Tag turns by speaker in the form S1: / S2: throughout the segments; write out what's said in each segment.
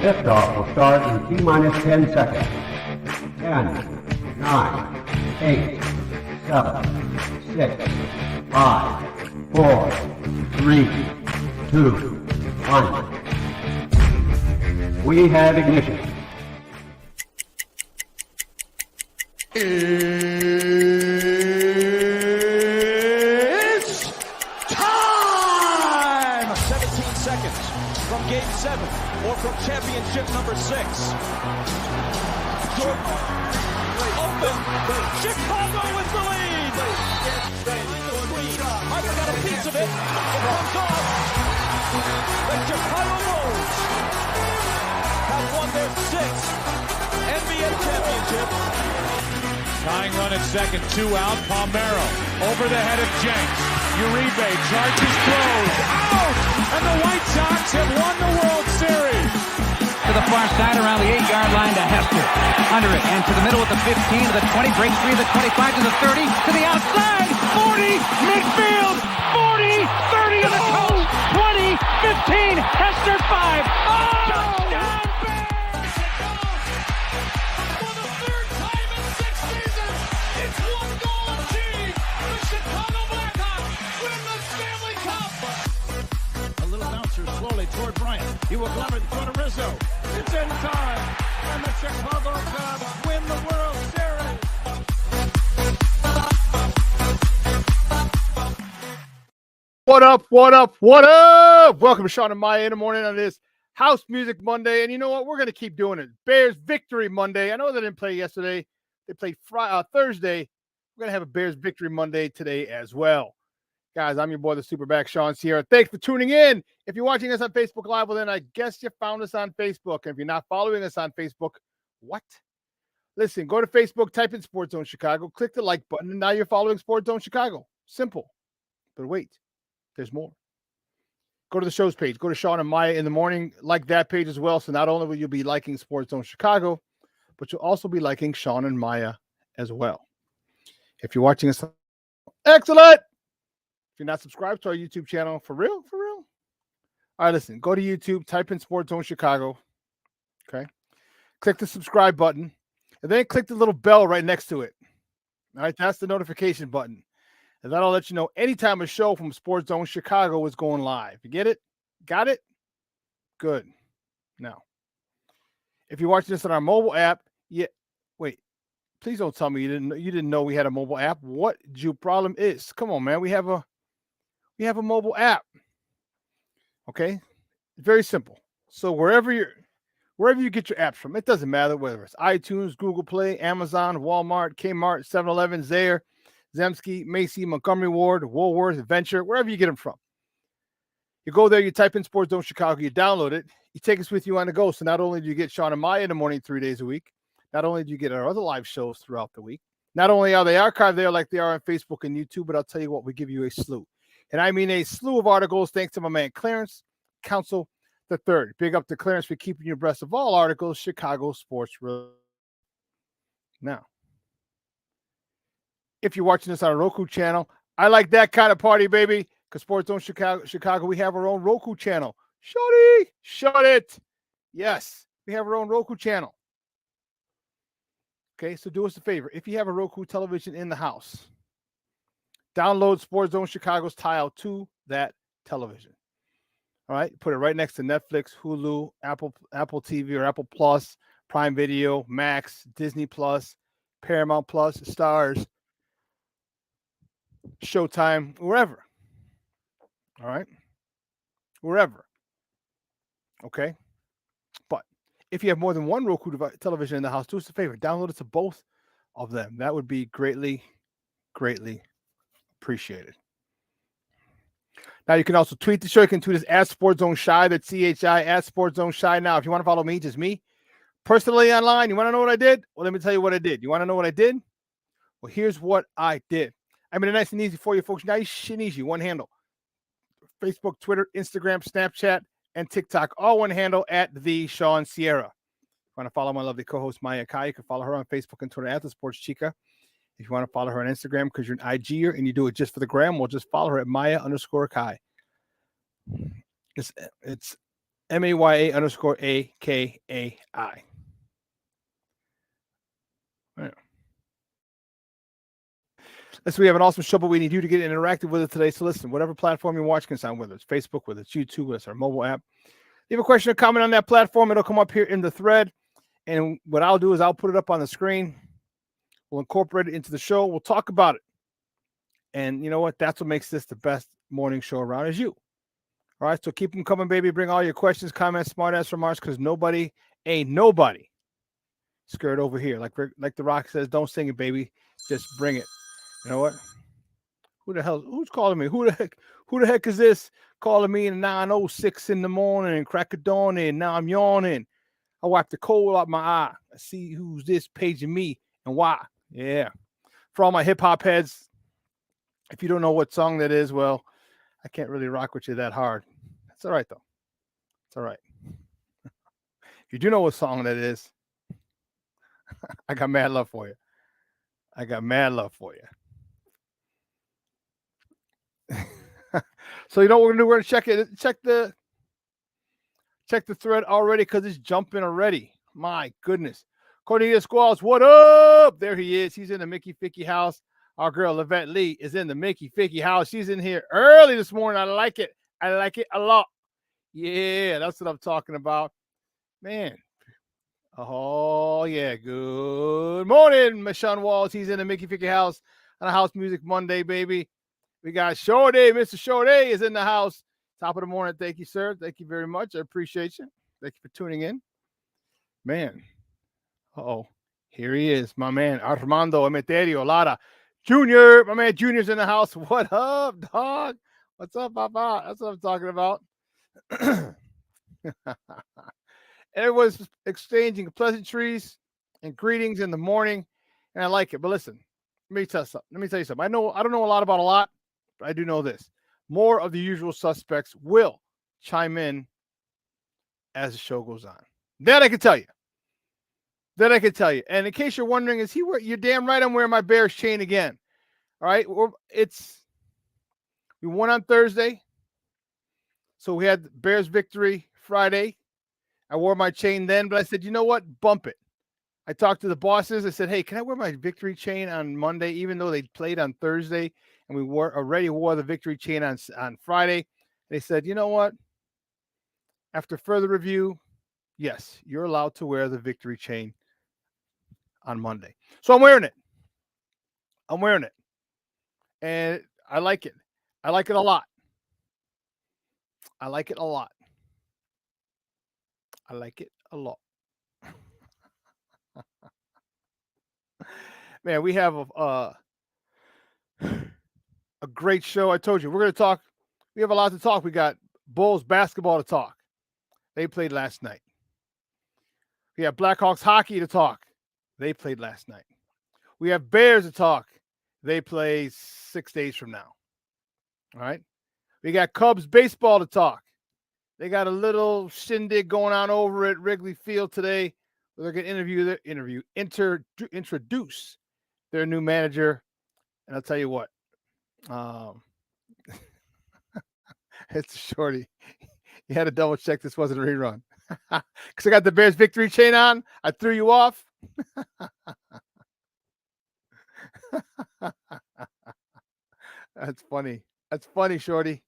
S1: Liftoff will start in T-minus 10 seconds. 10, 9, 8, 7, 6, 5, 4, 3, 2, 1. We have ignition.
S2: It's time! 17 seconds from Game 7 or from championship number 6. Jordan, open. Chicago with the lead. I've got a piece of it. It comes off. The Chicago Bulls have won their 6th NBA championship.
S3: Tying run at second, 2 out. Palmero over the head of Jenks. Uribe charges, throws, out! And the White Sox have won the World Series.
S4: To the far side around the 8-yard line to Hester. Under it and to the middle with the 15 to the 20, breaks free to the 25 to the 30 to the outside. 40, midfield, 40, 30 to the coast, 20, 15, Hester 5. Oh! Touchdown!
S2: Toward Bryant. He will glove it in front of Rizzo. It's in time. And the Chicago Cubs win the World Series.
S5: What up? What up? What up? Welcome to Shawn and Maya in the morning on this House Music Monday. And you know what? We're going to keep doing it. Bears Victory Monday. I know they didn't play yesterday. They played Thursday. We're going to have a Bears Victory Monday today as well. Guys, I'm your boy, the SuperBack, Shawn Sierra. Thanks for tuning in. If you're watching us on Facebook Live, well, then I guess you found us on Facebook. And if you're not following us on Facebook, what? Listen, go to Facebook, type in Sports Zone Chicago, click the like button, and now you're following Sports Zone Chicago. Simple. But wait, there's more. Go to the show's page. Go to Shawn and Maya in the morning. Like that page as well. So not only will you be liking Sports Zone Chicago, but you'll also be liking Shawn and Maya as well. If you're watching us, excellent! If you're not subscribed to our YouTube channel, for real? For real? All right, listen, go to YouTube, type in Sports Zone Chicago, okay? Click the subscribe button, and then click the little bell right next to it. All right, that's the notification button. And that'll let you know anytime a show from Sports Zone Chicago is going live. You get it? Got it? Good. Now, if you're watching this on our mobile app, wait, please don't tell me you didn't know we had a mobile app. What your problem is? Come on, man. We have a mobile app. Okay? Very simple. So wherever you get your apps from, it doesn't matter whether it's iTunes, Google Play, Amazon, Walmart, Kmart, 7-Eleven, Zayre, Zemsky, Macy, Montgomery Ward, Woolworth, Venture, wherever you get them from. You go there, you type in Sports Zone Chicago, you download it, you take us with you on the go. So not only do you get Shawn and Maya in the morning 3 days a week, not only do you get our other live shows throughout the week, not only are they archived there like they are on Facebook and YouTube, but I'll tell you what, we give you a slew. And I mean a slew of articles thanks to my man Clarence Counsell III. Big up to Clarence for keeping you abreast of all articles, Chicago sports. Now, if you're watching this on a Roku channel, I like that kind of party, baby, because Sports Zone Chicago, we have our own Roku channel. Shut it. Yes, we have our own Roku channel. Okay, so do us a favor. If you have a Roku television in the house, download Sports Zone Chicago's tile to that television. All right, put it right next to Netflix, Hulu, Apple TV or Apple Plus, Prime Video, Max, Disney Plus, Paramount Plus, Stars, Showtime, wherever. All right, wherever. Okay, but if you have more than one Roku television in the house, do us a favor, download it to both of them. That would be greatly, greatly appreciated. Now, you can also tweet the show. You can tweet us at Sports Zone Shy. That's CHI at Sports Zone Shy. Now, if you want to follow me, just me, personally online, you want to know what I did? Well, let me tell you what I did. You want to know what I did? Well, here's what I did. I made it nice and easy for you folks. Nice and easy. One handle. Facebook, Twitter, Instagram, Snapchat, and TikTok. All one handle at the Shawn Sierra. If you want to follow my lovely co-host, Maya Kai, you can follow her on Facebook and Twitter at the Sports Chica. If you want to follow her on Instagram because you're an IGer and you do it just for the gram, we'll just follow her at Maya_Kai. It's MAYA_AKAI. Right. Listen, we have an awesome show, but we need you to get interactive with it today. So listen, whatever platform you watch can sound, whether it's Facebook, whether it's YouTube, whether it's our mobile app. Leave a question or comment on that platform. It'll come up here in the thread. And what I'll do is I'll put it up on the screen. We'll incorporate it into the show. We'll talk about it. And you know what? That's what makes this the best morning show around is you. All right, so keep them coming, baby. Bring all your questions, comments, smart-ass remarks, because nobody scared over here. Like The Rock says, don't sing it, baby. Just bring it. You know what? Who's calling me? Who the heck is this calling me at 9:06 in the morning and crack of dawn and now I'm yawning. I wipe the coal out my eye. I see who's this paging me and why. Yeah. For all my hip-hop heads, if you don't know what song that is, well, I can't really rock with you that hard. That's all right, though. It's all right. If you do know what song that is, I got mad love for you. So you know what we're gonna do? We're gonna check the thread already because it's jumping already. My goodness. Cornelius Squalls, what up? There he is. He's in the Mickey Ficky house. Our girl Lavette Lee is in the Mickey Ficky house. She's in here early this morning. I like it a lot. Yeah, that's what I'm talking about. Man. Oh, yeah. Good morning, Shawn Walls. He's in the Mickey Ficky house on a House Music Monday, baby. We got Shorty. Mr. Shorty is in the house. Top of the morning. Thank you, sir. Thank you very much. I appreciate you. Thank you for tuning in. Man. Uh-oh. Here he is, my man, Armando Emeterio Lara Jr. My man Junior's in the house. What up, dog? What's up, Papa? That's what I'm talking about. Everyone's exchanging pleasantries and greetings in the morning, and I like it. But listen, let me tell you something. I don't know a lot about a lot, but I do know this. More of the usual suspects will chime in as the show goes on. That I can tell you. And in case you're wondering, you're damn right I'm wearing my Bears chain again. All right. We won on Thursday. So we had Bears victory Friday. I wore my chain then, but I said, you know what? Bump it. I talked to the bosses. I said, hey, can I wear my victory chain on Monday, even though they played on Thursday and we already wore the victory chain on Friday? They said, you know what? After further review, yes, you're allowed to wear the victory chain on Monday. So I'm wearing it. And I like it. I like it a lot. Man, we have a great show. I told you, we're going to talk. We have a lot to talk. We got Bulls basketball to talk. They played last night. We have Blackhawks hockey to talk. They played last night. We have Bears to talk. They play 6 days from now. All right. We got Cubs baseball to talk. They got a little shindig going on over at Wrigley Field today. They're going to introduce their new manager. And I'll tell you what. It's a shorty. You had to double check this wasn't a rerun. Because I got the Bears victory chain on. I threw you off. That's funny. Shorty.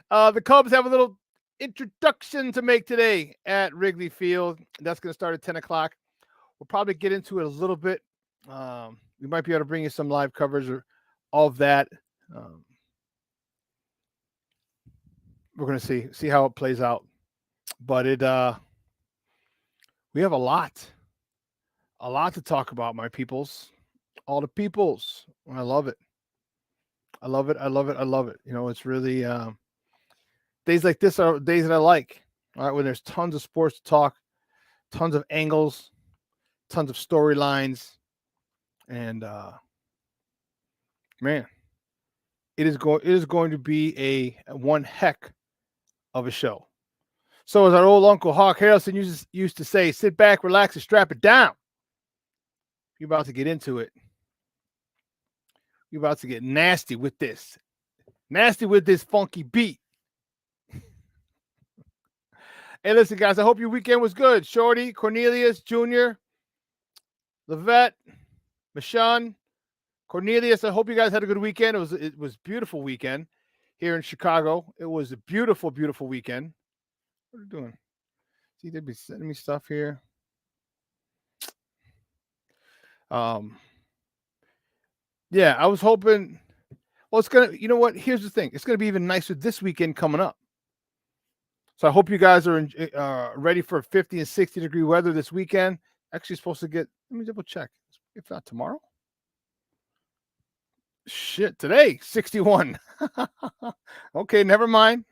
S5: The Cubs have a little introduction to make today at Wrigley Field. That's going to start at 10 o'clock. We'll probably get into it a little bit. We might be able to bring you some live coverage of that. We're going to see how it plays out. But we have a lot to talk about, my peoples. All the peoples. I love it. You know, it's really days like this are days that I like. All right, when there's tons of sports to talk, tons of angles, tons of storylines, and man, it is going to be a one heck of a show. So as our old Uncle Hawk Harrelson used to say, sit back, relax, and strap it down. You're about to get into it. You're about to get nasty with this funky beat. Hey, listen, guys, I hope your weekend was good. Shorty, Cornelius, Junior, Levette, Michonne, Cornelius, I hope you guys had a good weekend. It was a beautiful weekend here in Chicago. It was a beautiful, beautiful weekend. What are you doing? See, they'd be sending me stuff here. Yeah, I was hoping. Well, it's gonna. You know what? Here's the thing. It's gonna be even nicer this weekend coming up. So I hope you guys are ready for 50 and 60 degree weather this weekend. Actually, supposed to get. Let me double check. If not tomorrow. Shit, today 61. Okay, never mind.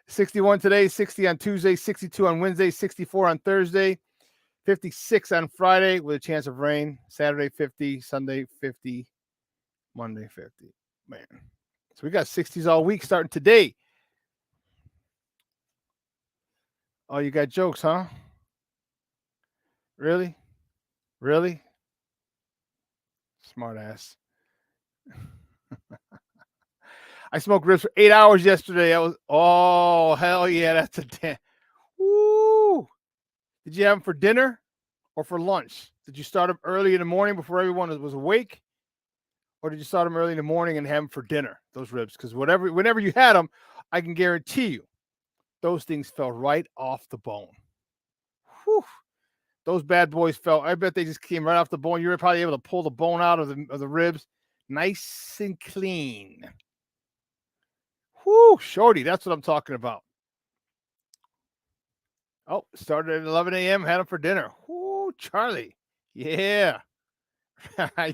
S5: 61 today, 60 on Tuesday, 62 on Wednesday, 64 on Thursday, 56 on Friday with a chance of rain. Saturday 50, Sunday 50, Monday 50. Man, so we got 60s all week starting today. Oh, you got jokes, huh? Really? Really? Smart ass. I smoked ribs for 8 hours yesterday. Oh, hell yeah. That's a damn. Woo. Did you have them for dinner or for lunch? Did you start them early in the morning before everyone was awake? Or did you start them early in the morning and have them for dinner, those ribs? Because whenever you had them, I can guarantee you, those things fell right off the bone. Whew. Those bad boys fell. I bet they just came right off the bone. You were probably able to pull the bone out of the ribs nice and clean. Whoo, shorty, that's what I'm talking about. Oh, started at 11 a.m., had them for dinner. Whoo, Charlie. Yeah.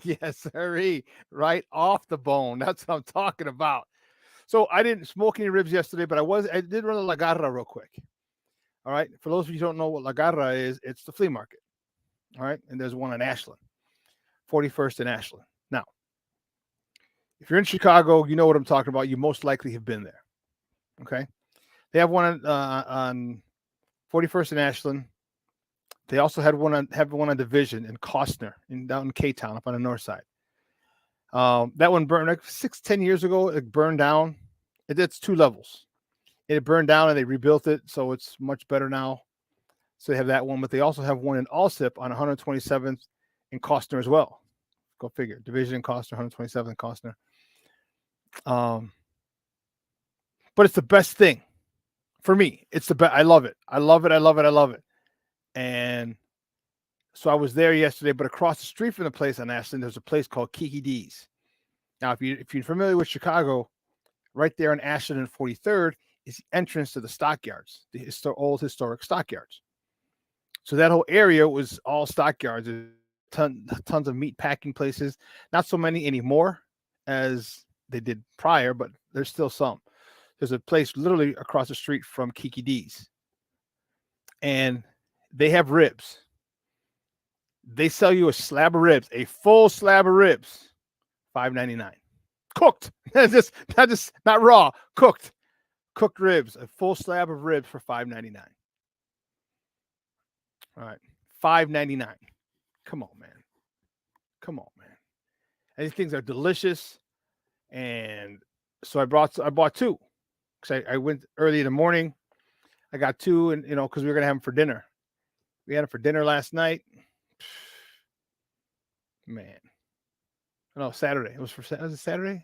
S5: Yes, sirree. Right off the bone. That's what I'm talking about. So I didn't smoke any ribs yesterday, but I did run a La Garra real quick. All right. For those of you who don't know what La Garra is, it's the flea market. All right. And there's one in Ashland, 41st and Ashland. Now, if you're in Chicago, you know what I'm talking about. You most likely have been there. Okay. They have one on 41st and Ashland. They also had one on Division in Costner, down in K-Town, up on the north side. That one burned like 10 years ago. It burned down. It's 2 levels. It burned down and they rebuilt it, so it's much better now. So they have that one, but they also have one in Allsip on 127th in Costner as well. Go figure. Division in Costner, 127th in Costner. But it's the best thing for me. It's the best. I love it. I love it. I love it. I love it. And so I was there yesterday, but across the street from the place on Ashland, there's a place called Kiki D's. Now, if you're familiar with Chicago, right there on Ashland and 43rd is the entrance to the stockyards, the old historic stockyards. So that whole area was all stockyards. Tons of meat packing places. Not so many anymore as they did prior, but there's still some. There's a place literally across the street from Kiki D's. And they have ribs. They sell you a slab of ribs, a full slab of ribs, $5.99. Cooked. Not raw, cooked. Cooked ribs, a full slab of ribs for $5.99. All right, $5.99. Come on, man. Come on, man. And these things are delicious. And so I bought 2 because I went early in the morning. I got 2, and because we were gonna have them for dinner. We had them for dinner last night. Man, no, Saturday. Was it Saturday?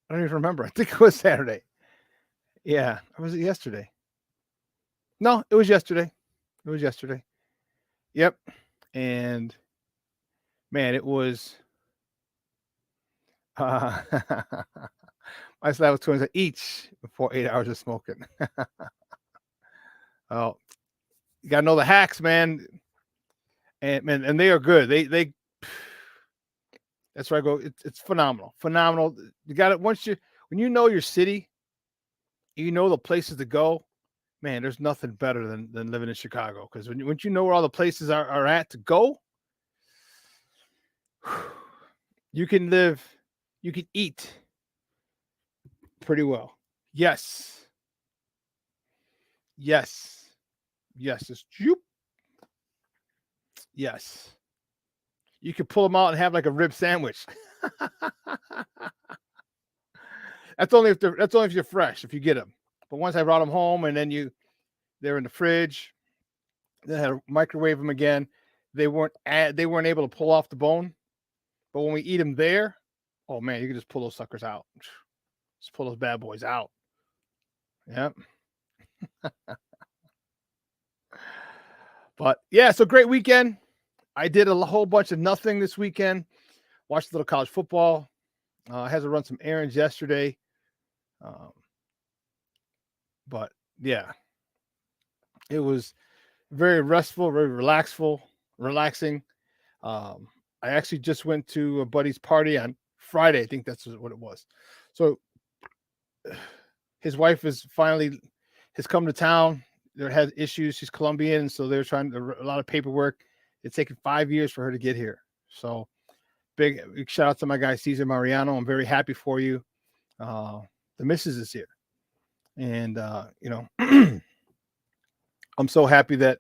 S5: I don't even remember. I think it was Saturday. Yeah, or was it yesterday? No, it was yesterday. It was yesterday. Yep. And man, it was. My slab was 20 each before 8 hours of smoking. Oh, you gotta know the hacks, man. And they are good. They that's where I go. It's phenomenal. Phenomenal. You got it. When you know your city, you know the places to go, man, there's nothing better than living in Chicago. Because once you know where all the places are at to go, you can eat pretty well. Yes. Just joop. Yes. You can pull them out and have like a rib sandwich. That's only if you're fresh, if you get them. But once I brought them home, and then they're in the fridge, they had to microwave them again. They weren't able to pull off the bone. But when we eat them there, oh man, you can just pull those suckers out. Just pull those bad boys out. Yep. But yeah, so great weekend. I did a whole bunch of nothing this weekend. Watched a little college football. I had to run some errands yesterday. But yeah, it was very restful, very relaxing. I actually just went to a buddy's party on Friday. I think that's what it was. So his wife has come to town. There had issues. She's Colombian, so they're trying a lot of paperwork. It's taken 5 years for her to get here. So big shout out to my guy Cesar Mariano. I'm very happy for you. The missus is here, and I'm so happy that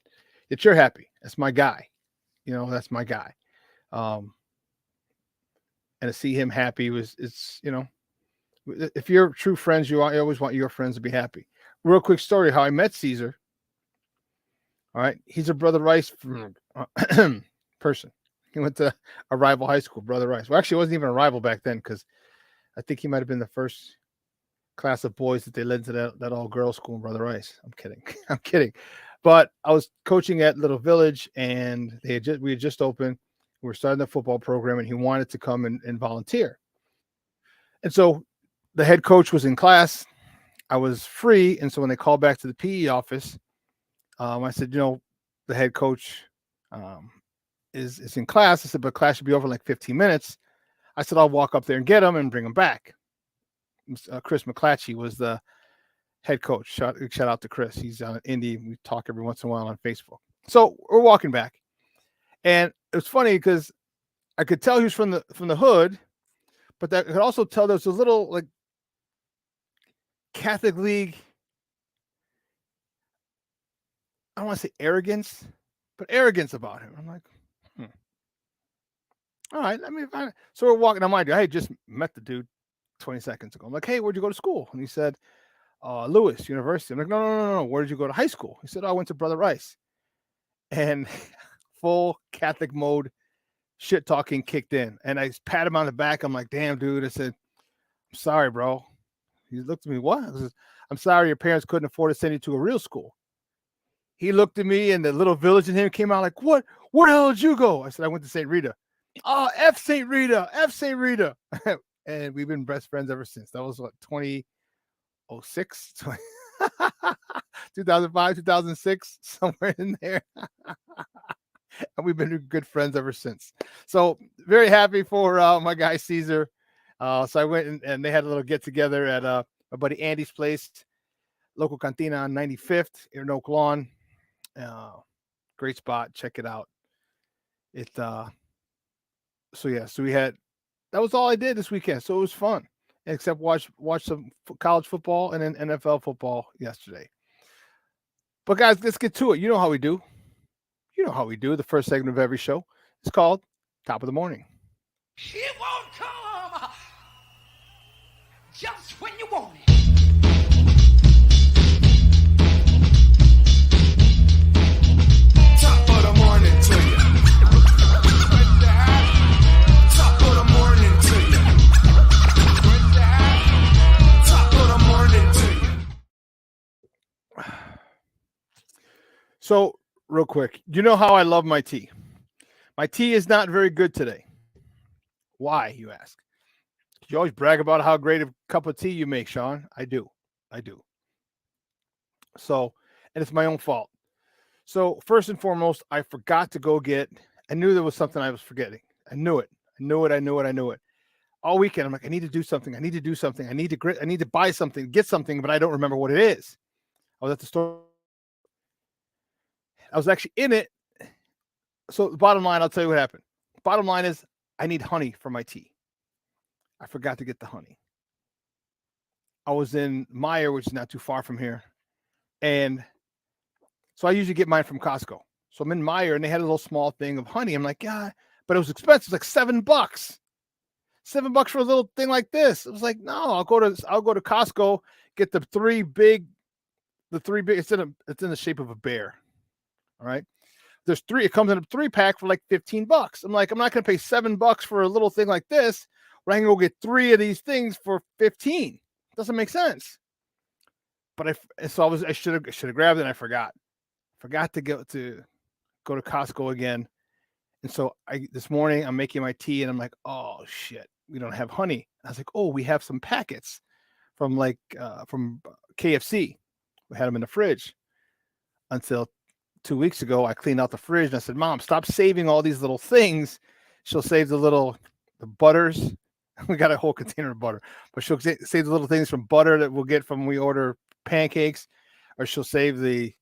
S5: you're happy. That's my guy. That's my guy. And to see him happy if you're true friends, you always want your friends to be happy. Real quick story how I met Caesar. All right, he's a Brother Rice person. He went to a rival high school, Brother Rice. Well, actually, it wasn't even a rival back then because I think he might have been the first class of boys that they led to that all-girls school in Brother Rice. I'm kidding. I'm kidding. But I was coaching at Little Village, and we had just opened. We were starting the football program, and he wanted to come and volunteer. And so the head coach was in class. I was free, and so when they called back to the PE office, I said, the head coach is in class. I said, but class should be over in like 15 minutes. I said, I'll walk up there and get him and bring him back. Chris McClatchy was the head coach. Shout out to Chris. He's on Indy. We talk every once in a while on Facebook. So we're walking back, and it was funny because I could tell he was from the hood, but I could also tell there was a little like Catholic League. I don't want to say arrogance, but arrogance about him. I'm like, all right, let me find it. So we're walking. I just met the dude 20 seconds ago. I'm like, hey, where'd you go to school? And he said, Lewis University. I'm like, no. Where did you go to high school? He said, I went to Brother Rice. And full Catholic mode, shit talking kicked in. And I pat him on the back. I'm like, damn, dude. I said, I'm sorry, bro. He looked at me, what? I said, I'm sorry your parents couldn't afford to send you to a real school. He looked at me, and the Little Village in him came out like, what? Where the hell did you go? I said, I went to St. Rita. Oh, F St. Rita. And we've been best friends ever since. That was what, 2006, 2005, 2006, somewhere in there. And we've been good friends ever since. So very happy for my guy Caesar. So I went and they had a little get together at my buddy Andy's place, local cantina on 95th in Oak Lawn. Great spot. Check it out. So we had, that was all I did this weekend. So it was fun, except watch some college football and then NFL football yesterday. But guys, let's get to it. You know how we do. The first segment of every show is called Top of the Morning.
S6: It won't come just when you want it. Top of the morning to you. Top of the morning to you. Top of the morning to you.
S5: So, real quick, you know how I love my tea. My tea is not very good today. Why, you ask? You always brag about how great a cup of tea you make, Shawn. I do. So, and it's my own fault. So, first and foremost, I forgot to go get, I knew there was something I was forgetting. I knew it. All weekend, I'm like, I need to do something. I need to buy something, get something, but I don't remember what it is. I was at the store. I was actually in it. So the bottom line, I'll tell you what happened. Bottom line is I need honey for my tea. I forgot to get the honey. I was in Meyer, which is not too far from here. And so I usually get mine from Costco. So I'm in Meyer and they had a little small thing of honey. I'm like, yeah, but it was expensive. It was like $7. $7 for a little thing like this. It was like, no, I'll go to Costco, get the 3 big the three big. It's in the shape of a bear. All right. There's three. It comes in a 3-pack for like $15. I'm like, I'm not going to pay $7 for a little thing like this. Where I can go get 3 of these things for $15. Doesn't make sense. But I should have grabbed it and I forgot. Forgot to go to Costco again. And so this morning I'm making my tea and I'm like, oh shit, we don't have honey. I was like, oh, we have some packets from from KFC. We had them in the fridge until 2 weeks ago. I cleaned out the fridge and I said, Mom, stop saving all these little things. She'll save the butters. We got a whole container of butter, but she'll save the little things from butter that we'll get from when we order pancakes, or she'll save the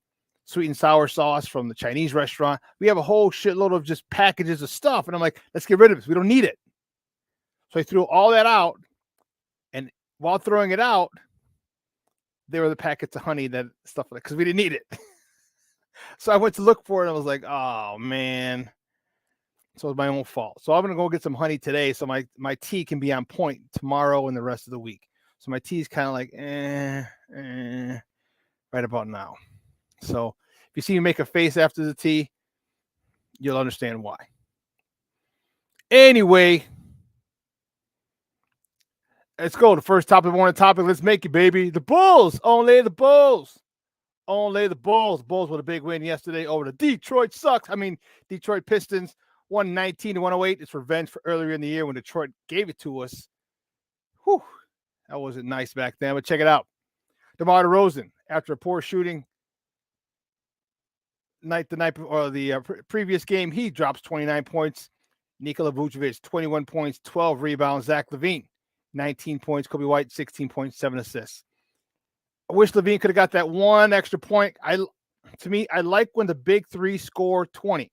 S5: sweet and sour sauce from the Chinese restaurant. We have a whole shitload of just packages of stuff. And I'm like, let's get rid of this. We don't need it. So I threw all that out. And while throwing it out, there were the packets of honey, that stuff like that, because we didn't need it. So I went to look for it. And I was like, oh, man. So it's my own fault. So I'm going to go get some honey today so my tea can be on point tomorrow and the rest of the week. So my tea is kind of like, right about now. So if you see me make a face after the tea, you'll understand why. Anyway, let's go. The first topic, morning topic. Let's make it, baby. The Bulls. Only the Bulls. Only the Bulls. Bulls with a big win yesterday over the Detroit Pistons. 119-108. It's revenge for earlier in the year when Detroit gave it to us. Whew. That wasn't nice back then, but check it out. DeMar DeRozan, after a poor shooting the previous game, he drops 29 points. Nikola Vucevic, 21 points, 12 rebounds. Zach LaVine, 19 points. Kobe White, 16 points, 7 assists. I wish LaVine could have got that one extra point. I like when the big three score 20.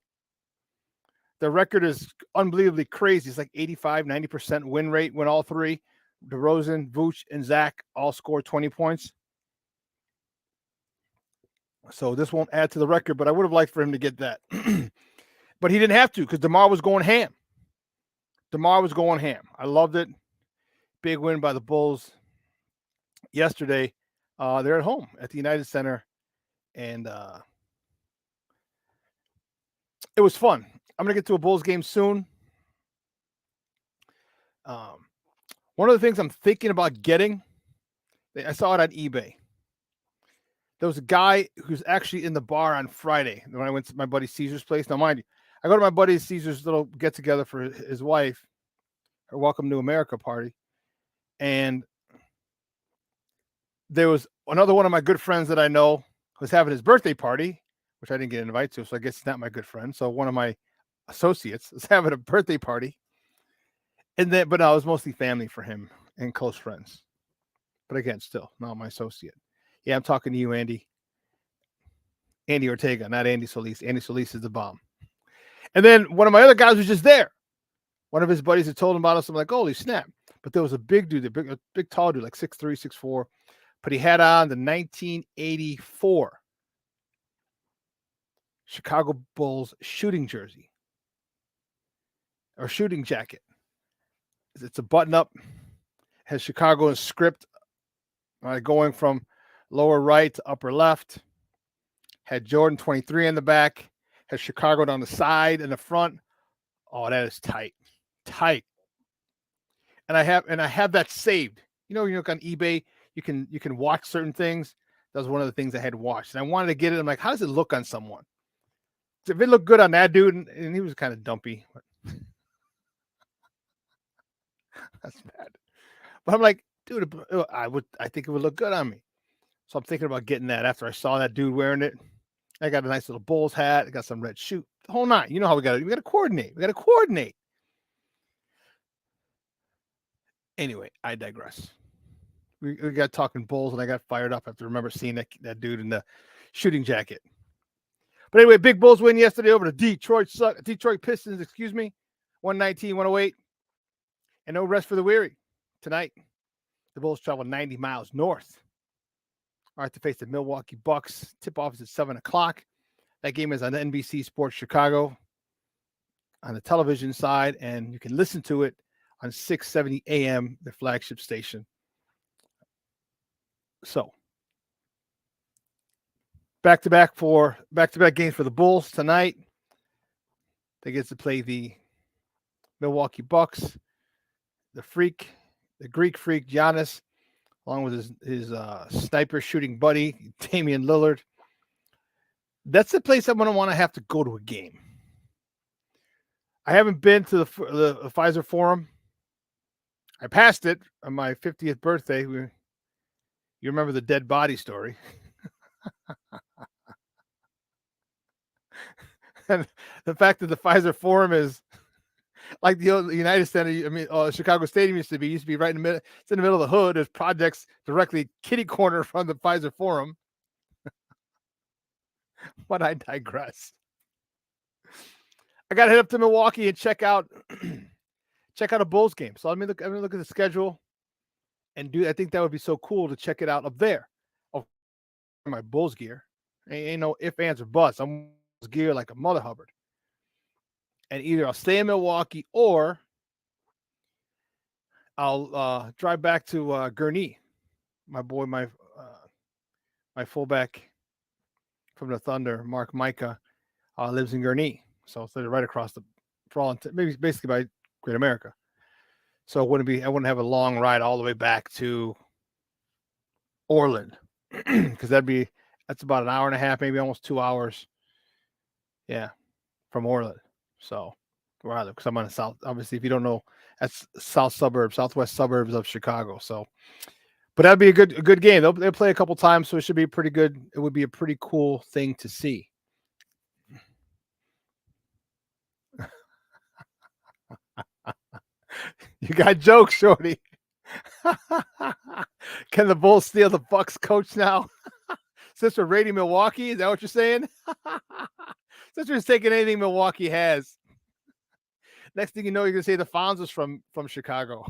S5: The record is unbelievably crazy. It's like 85, 90% win rate when all three, DeRozan, Vooch, and Zach, all score 20 points. So this won't add to the record, but I would have liked for him to get that. But he didn't have to because DeMar was going ham. I loved it. Big win by the Bulls yesterday. They're at home at the United Center, and it was fun. I'm going to get to a Bulls game soon. One of the things I'm thinking about getting, I saw it on eBay. There was a guy who's actually in the bar on Friday when I went to my buddy Caesar's place. Now, mind you, I go to my buddy Caesar's little get-together for his wife, her Welcome to America party. And there was another one of my good friends that I know who was having his birthday party, which I didn't get an invite to, so I guess it's not my good friend. So one of my associates was having a birthday party. But no, it was mostly family for him and close friends. But again, still not my associate. Yeah, I'm talking to you, Andy. Andy Ortega, not Andy Solis. Andy Solis is the bomb. And then one of my other guys was just there. One of his buddies had told him about us. I'm like, holy snap. But there was a big dude, a big tall dude, like 6'3", 6'4". But he had on the 1984 Chicago Bulls shooting jersey or shooting jacket. It's a button-up, has Chicago in script, going from lower right to upper left. Had Jordan 23 in the back. Has Chicago down the side and the front. Oh, that is tight. And I have that saved. You look on eBay, you can watch certain things. That was one of the things I had watched. And I wanted to get it. I'm like, how does it look on someone? If it looked good on that dude, and he was kind of dumpy. That's bad. But I'm like, dude, I think it would look good on me. So I'm thinking about getting that after I saw that dude wearing it. I got a nice little Bulls hat. I got some red shoe. The whole nine. You know how we got to coordinate. We got to coordinate. Anyway, I digress. We got talking Bulls, and I got fired up after remember seeing that dude in the shooting jacket. But anyway, big Bulls win yesterday over the Detroit Pistons, 119-108. And no rest for the weary. Tonight, the Bulls travel 90 miles north. All right, to face the Milwaukee Bucks. Tip-off is at 7 o'clock. That game is on NBC Sports Chicago on the television side, and you can listen to it on 670 AM, the flagship station. So, back-to-back games for the Bulls tonight. They get to play the Milwaukee Bucks, the Greek freak Giannis, along with his sniper shooting buddy Damian Lillard. That's the place I'm going to want to have to go to a game. I haven't been to the Pfizer Forum. I passed it on my 50th birthday. You remember the dead body story. And the fact that the Pfizer Forum is like the old United Center, Chicago Stadium used to be right in the middle. It's in the middle of the hood. There's projects directly kitty corner from the Pfizer Forum. But I digress. I got to head up to Milwaukee and check out a Bulls game. So let me look at the schedule and I think that would be so cool to check it out up there. Oh, my Bulls gear. Ain't no ifs, ands, or buts. I'm Bulls gear like a mother Hubbard. And either I'll stay in Milwaukee or I'll drive back to Gurnee. My boy, my fullback from the Thunder, Mark Micah, lives in Gurnee. So it's right across maybe basically by Great America. So I wouldn't have a long ride all the way back to Orland because that's about an hour and a half, maybe almost 2 hours. Yeah, from Orland. So rather, because I'm on the south. Obviously, if you don't know, that's southwest suburbs of Chicago. So, but that'd be a good game. They'll play a couple times, so it should be pretty good. It would be a pretty cool thing to see. You got jokes, Shorty. Can the Bulls steal the Bucks coach now? Since we're raiding Milwaukee, is that what you're saying? Since we're taking anything Milwaukee has. Next thing you know, you're going to say the Fonz was from Chicago.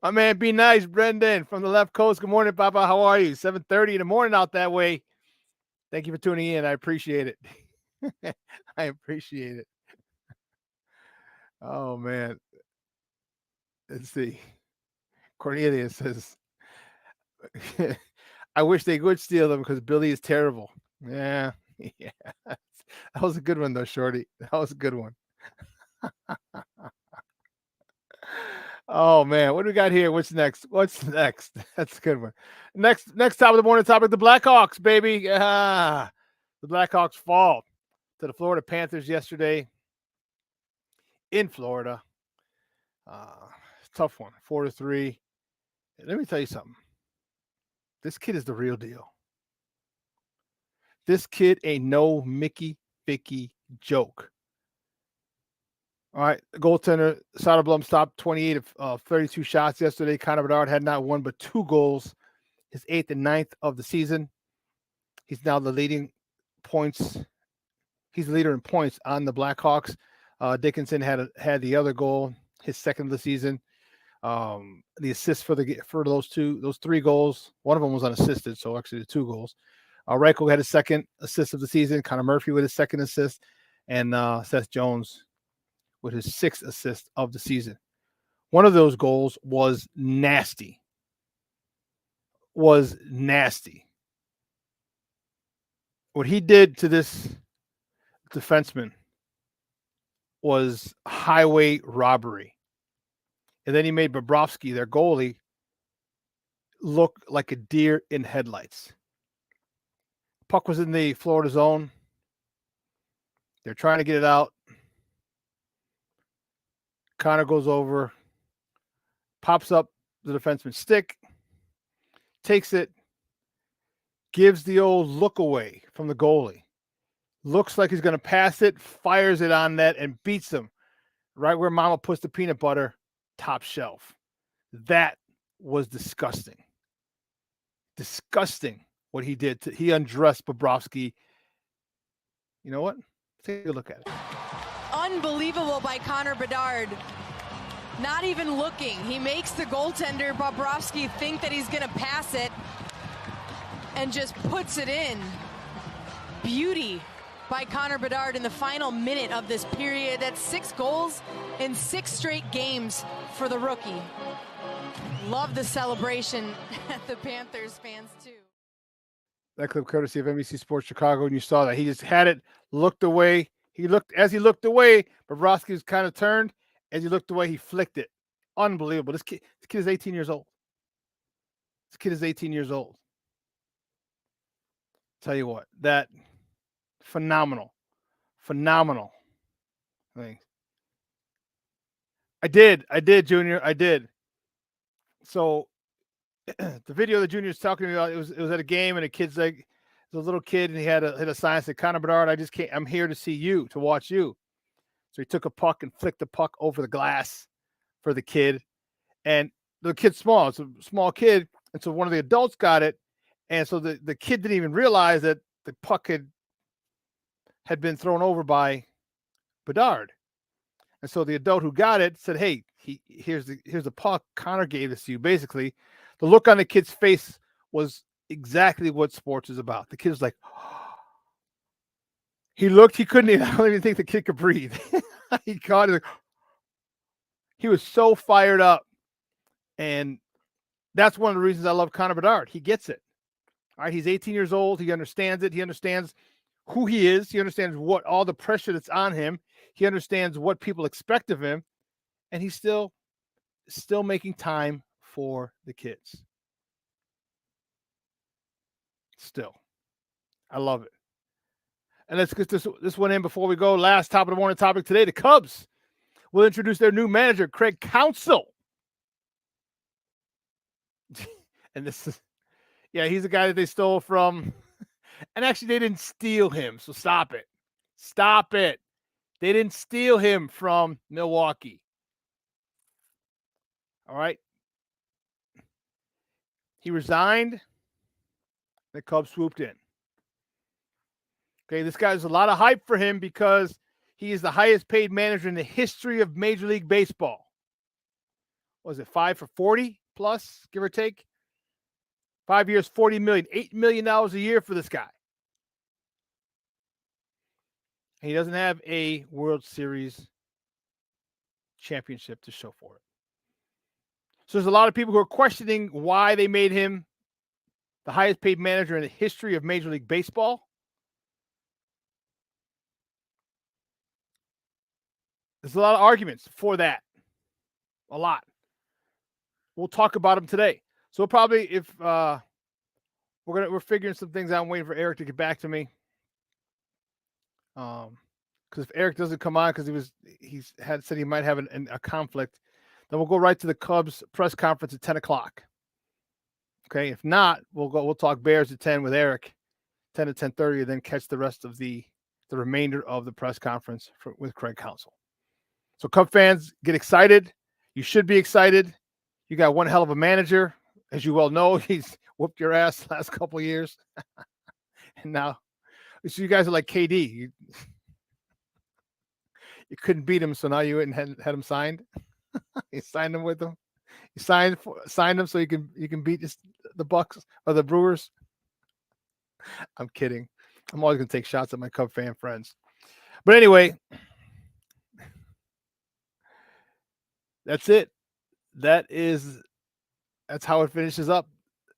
S5: My man, be nice, Brendan from the left coast. Good morning, Papa. How are you? 7:30 in the morning out that way. Thank you for tuning in. I appreciate it. I appreciate it. Oh, man. Let's see. Cornelius says, I wish they would steal them because Billy is terrible. Yeah. That was a good one, though, Shorty. That was a good one. Oh, man. What do we got here? What's next? That's a good one. Next top of the morning topic, the Blackhawks, baby. The Blackhawks fall to the Florida Panthers yesterday in Florida. Tough one, 4-3. Let me tell you something. This kid is the real deal. This kid ain't no Mickey Vicky joke. All right, the goaltender, Soderblom stopped 28 of 32 shots yesterday. Connor Bedard had not one but 2 goals, his 8th and 9th of the season. He's now the leading points. He's the leader in points on the Blackhawks. Dickinson had the other goal, his 2nd of the season. The assist for those 3 goals. One of them was unassisted, so actually the 2 goals. Reichel had his 2nd assist of the season. Connor Murphy with his 2nd assist, and Seth Jones with his 6th assist of the season. One of those goals was nasty. What he did to this defenseman was highway robbery. And then he made Bobrovsky, their goalie, look like a deer in headlights. Puck was in the Florida zone. They're trying to get it out. Connor goes over, pops up the defenseman's stick, takes it, gives the old look away from the goalie. Looks like he's going to pass it, fires it on net, and beats him right where Mama puts the peanut butter, top shelf. That was disgusting. Disgusting what he did. He undressed Bobrovsky. You know what? Take a look at it.
S7: Unbelievable by Connor Bedard. Not even looking. He makes the goaltender, Bobrovsky, think that he's going to pass it and just puts it in. Beauty. by Connor Bedard in the final minute of this period. That's 6 goals in 6 straight games for the rookie. Love the celebration at the Panthers fans too.
S5: That clip courtesy of NBC Sports Chicago, and you saw that he just had it, looked away. As he looked away, Bobrovsky was kind of turned. As he looked away, he flicked it. Unbelievable. This kid is 18 years old. This kid is 18 years old. Tell you what, that phenomenal thing. I did, Junior. I did. So the video that Junior's talking to me about, it was at a game, and a kid's like, there's a little kid, and he had a sign that said, Connor Bedard, I'm here to see you, to watch you. So he took a puck and flicked the puck over the glass for the kid. And the kid's small. It's a small kid. And so one of the adults got it. And so the kid didn't even realize that the puck had been thrown over by Bedard. And so the adult who got it said, hey, here's the puck. Connor gave this to you. Basically, the look on the kid's face was exactly what sports is about. The kid was like, oh. He looked, I don't even think the kid could breathe. He caught it. He was so fired up. And that's one of the reasons I love Connor Bedard. He gets it. All right, he's 18 years old. He understands it. He understands who he is. He understands what all the pressure that's on him. He understands what people expect of him. And he's still making time for the kids. Still. I love it. And let's get this one in before we go. Last top of the morning topic today. The Cubs will introduce their new manager, Craig Counsell. And this is, he's a guy that they stole from. And actually, they didn't steal him. So stop it. Stop it. They didn't steal him from Milwaukee. All right. He resigned. The Cubs swooped in. Okay, this guy's a lot of hype for him because he is the highest paid manager in the history of Major League Baseball. Was it 5 for 40 plus, give or take? 5 years, $40 million, $8 million a year for this guy. He doesn't have a World Series championship to show for it. So there's a lot of people who are questioning why they made him the highest paid manager in the history of Major League Baseball. There's a lot of arguments for that. A lot. We'll talk about them today. So we'll probably, if we're figuring some things out, I'm waiting for Erik to get back to me. Because if Erik doesn't come on because he's said he might have a conflict, then we'll go right to the Cubs press conference at 10 o'clock. Okay. If not, we'll talk Bears at 10 with Erik, 10 to 10:30, and then catch the rest of the remainder of the press conference with Craig Counsell. So Cub fans, get excited. You should be excited. You got one hell of a manager. As you well know, he's whooped your ass the last couple of years. And now, so you guys are like KD. You couldn't beat him, so now you went and had him signed. You signed him with him. You signed him so you can beat the Bucks or the Brewers. I'm kidding. I'm always going to take shots at my Cub fan friends. But anyway, that's it. That's how it finishes up.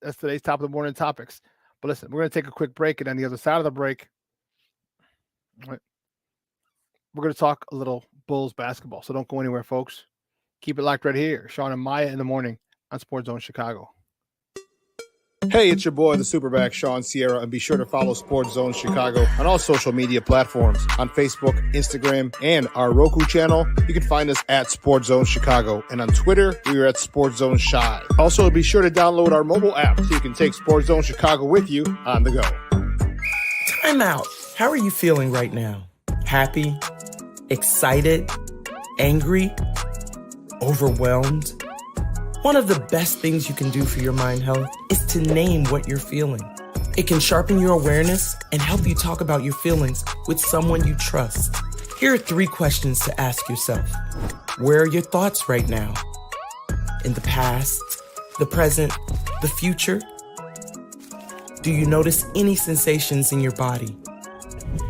S5: That's today's top of the morning topics. But listen, we're going to take a quick break, and on the other side of the break, we're going to talk a little Bulls basketball. So don't go anywhere, folks. Keep it locked right here. Shawn and Maya in the morning on Sports Zone Chicago.
S8: Hey, it's your boy, the SuperBack, Shawn Sierra, and be sure to follow Sports Zone Chicago on all social media platforms, on Facebook, Instagram, and our Roku channel. You can find us at Sports Zone Chicago, and on Twitter, we are at Sports Zone Shy. Also, be sure to download our mobile app so you can take Sports Zone Chicago with you on the go.
S9: Time out. How are you feeling right now? Happy? Excited? Angry? Overwhelmed? One of the best things you can do for your mind health is to name what you're feeling. It can sharpen your awareness and help you talk about your feelings with someone you trust. Here are 3 questions to ask yourself. Where are your thoughts right now? In the past, the present, the future? Do you notice any sensations in your body?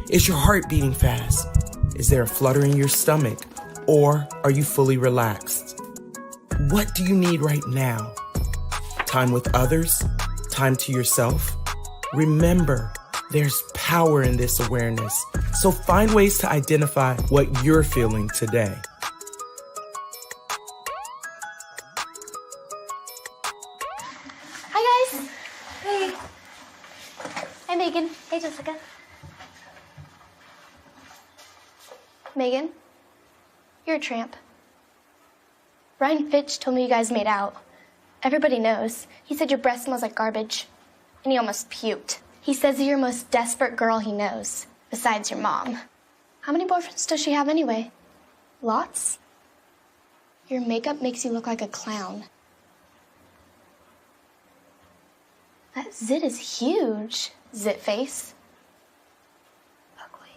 S9: Is your heart beating fast? Is there a flutter in your stomach? Or are you fully relaxed? What do you need right now? Time with others? Time to yourself? Remember, there's power in this awareness. So find ways to identify what you're feeling today.
S10: Hi, guys. Hey. Hi, Megan. Hey, Jessica. Megan, you're a tramp. Ryan Fitch told me you guys made out. Everybody knows. He said your breath smells like garbage. And he almost puked. He says you're the most desperate girl he knows, besides your mom. How many boyfriends does she have anyway? Lots? Your makeup makes you look like a clown. That zit is huge, zit face. Ugly.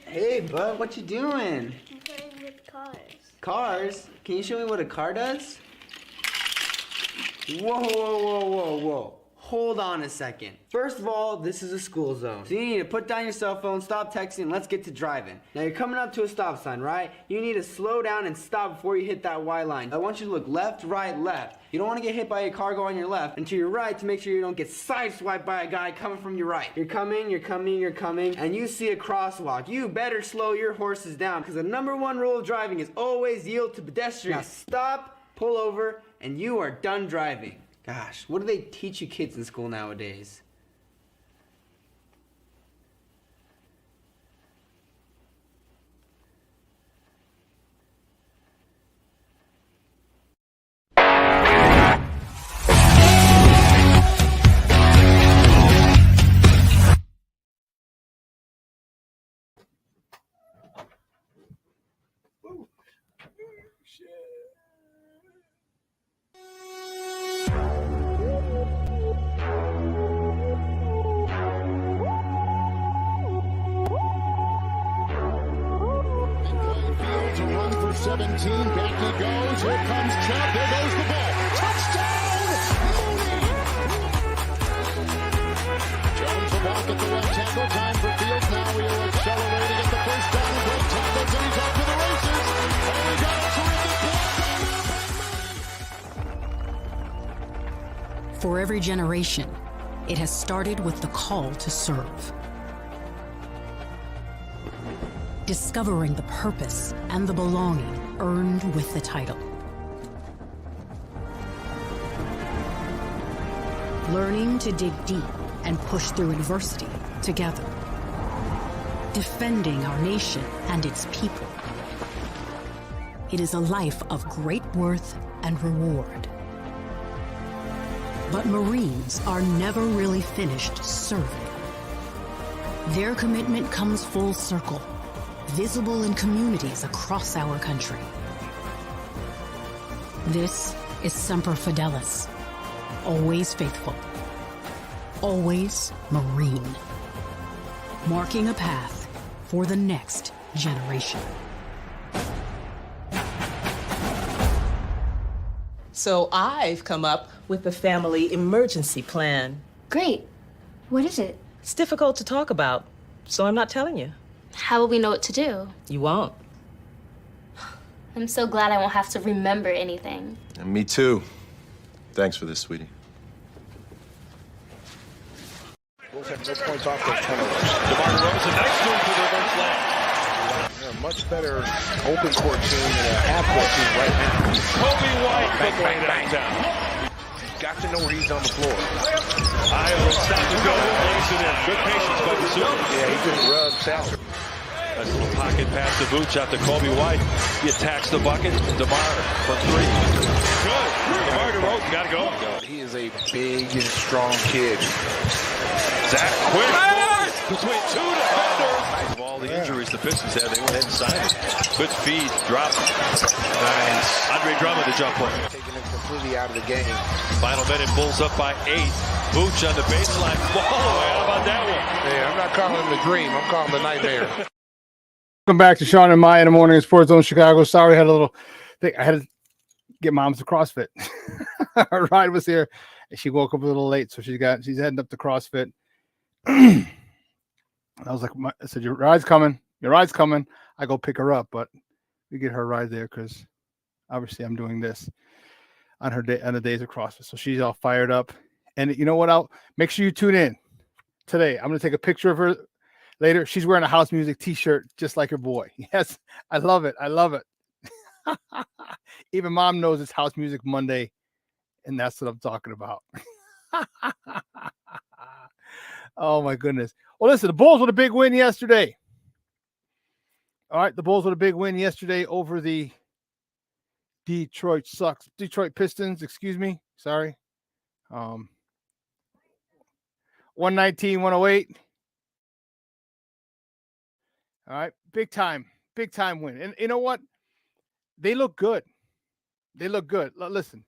S11: Hey, bud, what you doing?
S10: I'm playing with cars.
S11: Cars? Can you show me what a car does? Whoa, whoa, whoa, whoa, whoa. Hold on a second. First of all, this is a school zone. So you need to put down your cell phone, stop texting, and let's get to driving. Now you're coming up to a stop sign, right? You need to slow down and stop before you hit that Y line. I want you to look left, right, left. You don't want to get hit by a car going on your left, and to your right to make sure you don't get sideswiped by a guy coming from your right. You're coming, and you see a crosswalk. You better slow your horses down, because the #1 rule of driving is always yield to pedestrians. Now stop, pull over, and you are done driving. Gosh, what do they teach you kids in school nowadays?
S12: Back he goes. Here comes Chubb. There goes the ball. Touchdown! Jones will walk at the left tackle. Time for Fields. Now he'll accelerate to get the first down. Great tackles, and he's off to the races. Oh, he got a terrific block.
S13: For every generation, it has started with the call to serve. Discovering the purpose and the belonging earned with the title. Learning to dig deep and push through adversity together. Defending our nation and its people. It is a life of great worth and reward. But Marines are never really finished serving. Their commitment comes full circle, visible in communities across our country. This is Semper Fidelis, always faithful, always Marine, marking a path for the next generation.
S14: So I've come up with the family emergency plan.
S10: Great. What is it?
S14: It's difficult to talk about, so I'm not telling you.
S10: How will we know what to do?
S14: You won't.
S10: I'm so glad I won't have to remember anything.
S15: And me too. Thanks for this, sweetie.
S12: Bulls have no points off those turnovers. DeMar DeRozan, nice move to the reverse leg. They're a much better open court team than a half-court team right now.
S3: Kobe White,
S12: bang, bang, bang.
S3: down.
S12: Got to know where he's on the floor.
S3: Iowa stop to go, lays it in. Good patience by the Super.
S12: Yeah, he can run faster.
S3: Nice little pocket pass to Vooch out to Kobe White. He attacks the bucket. DeMar for three. Good. DeMar DeRozan got to go.
S12: He is a big and strong kid.
S3: Zach quick. Between two defenders. Of all the injuries the Pistons had, they went ahead and signed it. Good feed. Drop. Nice. Andre Drummond, the jump play.
S12: them completely out of the game.
S2: Final minute, Bulls up by 8. Vooch on the baseline. Whoa, how about that one?
S12: Yeah, I'm not calling him the dream. I'm calling him the nightmare.
S5: Welcome back to Shawn and Maya in the morning in Sports Zone Chicago. Sorry, I had a little thing. I had to get Mom's to CrossFit. Her ride was here, and she woke up a little late, so she's heading up to CrossFit. I was like, I said, your ride's coming. Your ride's coming. I go pick her up, but we get her ride there because obviously I'm doing this on her day on the days of CrossFit. So she's all fired up. And you know what? I'll make sure you tune in today. I'm gonna take a picture of her later. She's wearing a house music t-shirt just like her boy. Yes, I love it. I love it. Even Mom knows it's House Music Monday, and that's what I'm talking about. Oh my goodness. Well, listen, the Bulls with a big win yesterday. All right, the Bulls with a big win yesterday over the Detroit Pistons, excuse me. Sorry. 119-108. All right, big time win. And you know what? They look good. They look good. Listen,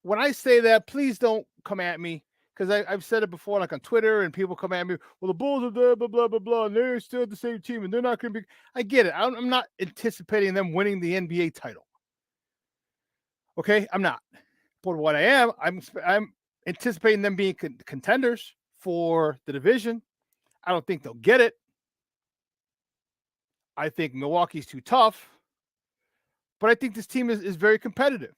S5: when I say that, please don't come at me because I've said it before, like on Twitter, and people come at me. Well, the Bulls are there, blah, blah, blah, blah, and they're still the same team, and they're not going to be. I get it. I'm not anticipating them winning the NBA title. Okay, I'm not. But what I am, I'm anticipating them being contenders for the division. I don't think they'll get it. I think Milwaukee's too tough. But I think this team is very competitive.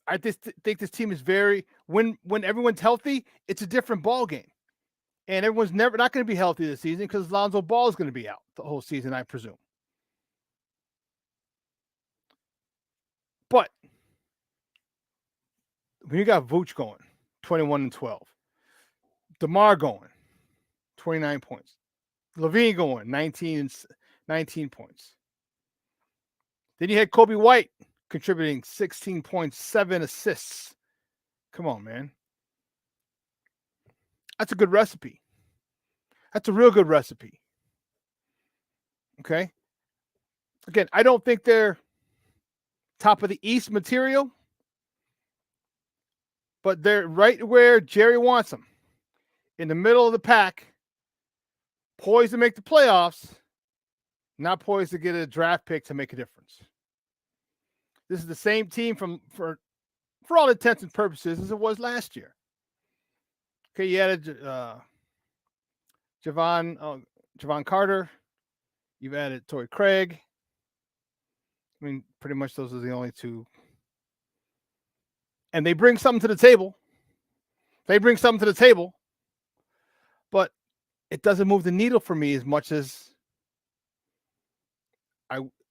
S5: I just think this team is very when everyone's healthy, it's a different ball game. And everyone's not going to be healthy this season because Lonzo Ball is going to be out the whole season, I presume. But when you got Vooch going, 21-12, DeMar going, 29 points, Levine going, 19 points. Then you had Kobe White contributing 16.7 assists. Come on, man. That's a good recipe. That's a real good recipe. Okay? Again, I don't think they're top of the East material, but they're right where Jerry wants them. In the middle of the pack, poised to make the playoffs, not poised to get a draft pick to make a difference. This is the same team for all intents and purposes as it was last year. Okay, you added Javon Carter. You've added Torrey Craig. I mean, pretty much those are the only two. And they bring something to the table. But it doesn't move the needle for me as much as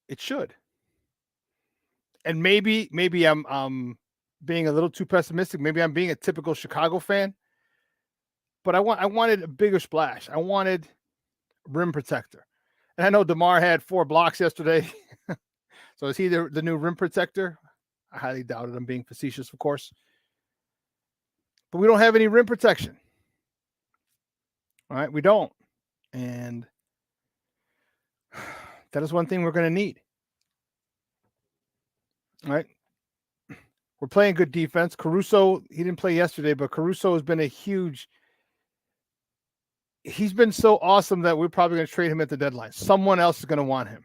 S5: it should. And maybe I'm being a little too pessimistic. Maybe I'm being a typical Chicago fan. But I wanted a bigger splash. I wanted rim protector. And I know DeMar had 4 blocks yesterday. So is he the new rim protector? I highly doubt it. I'm being facetious, of course. But we don't have any rim protection. All right, we don't. And that is one thing we're going to need. All right. We're playing good defense. Caruso, he didn't play yesterday, but Caruso has been he's been so awesome that we're probably going to trade him at the deadline. Someone else is going to want him.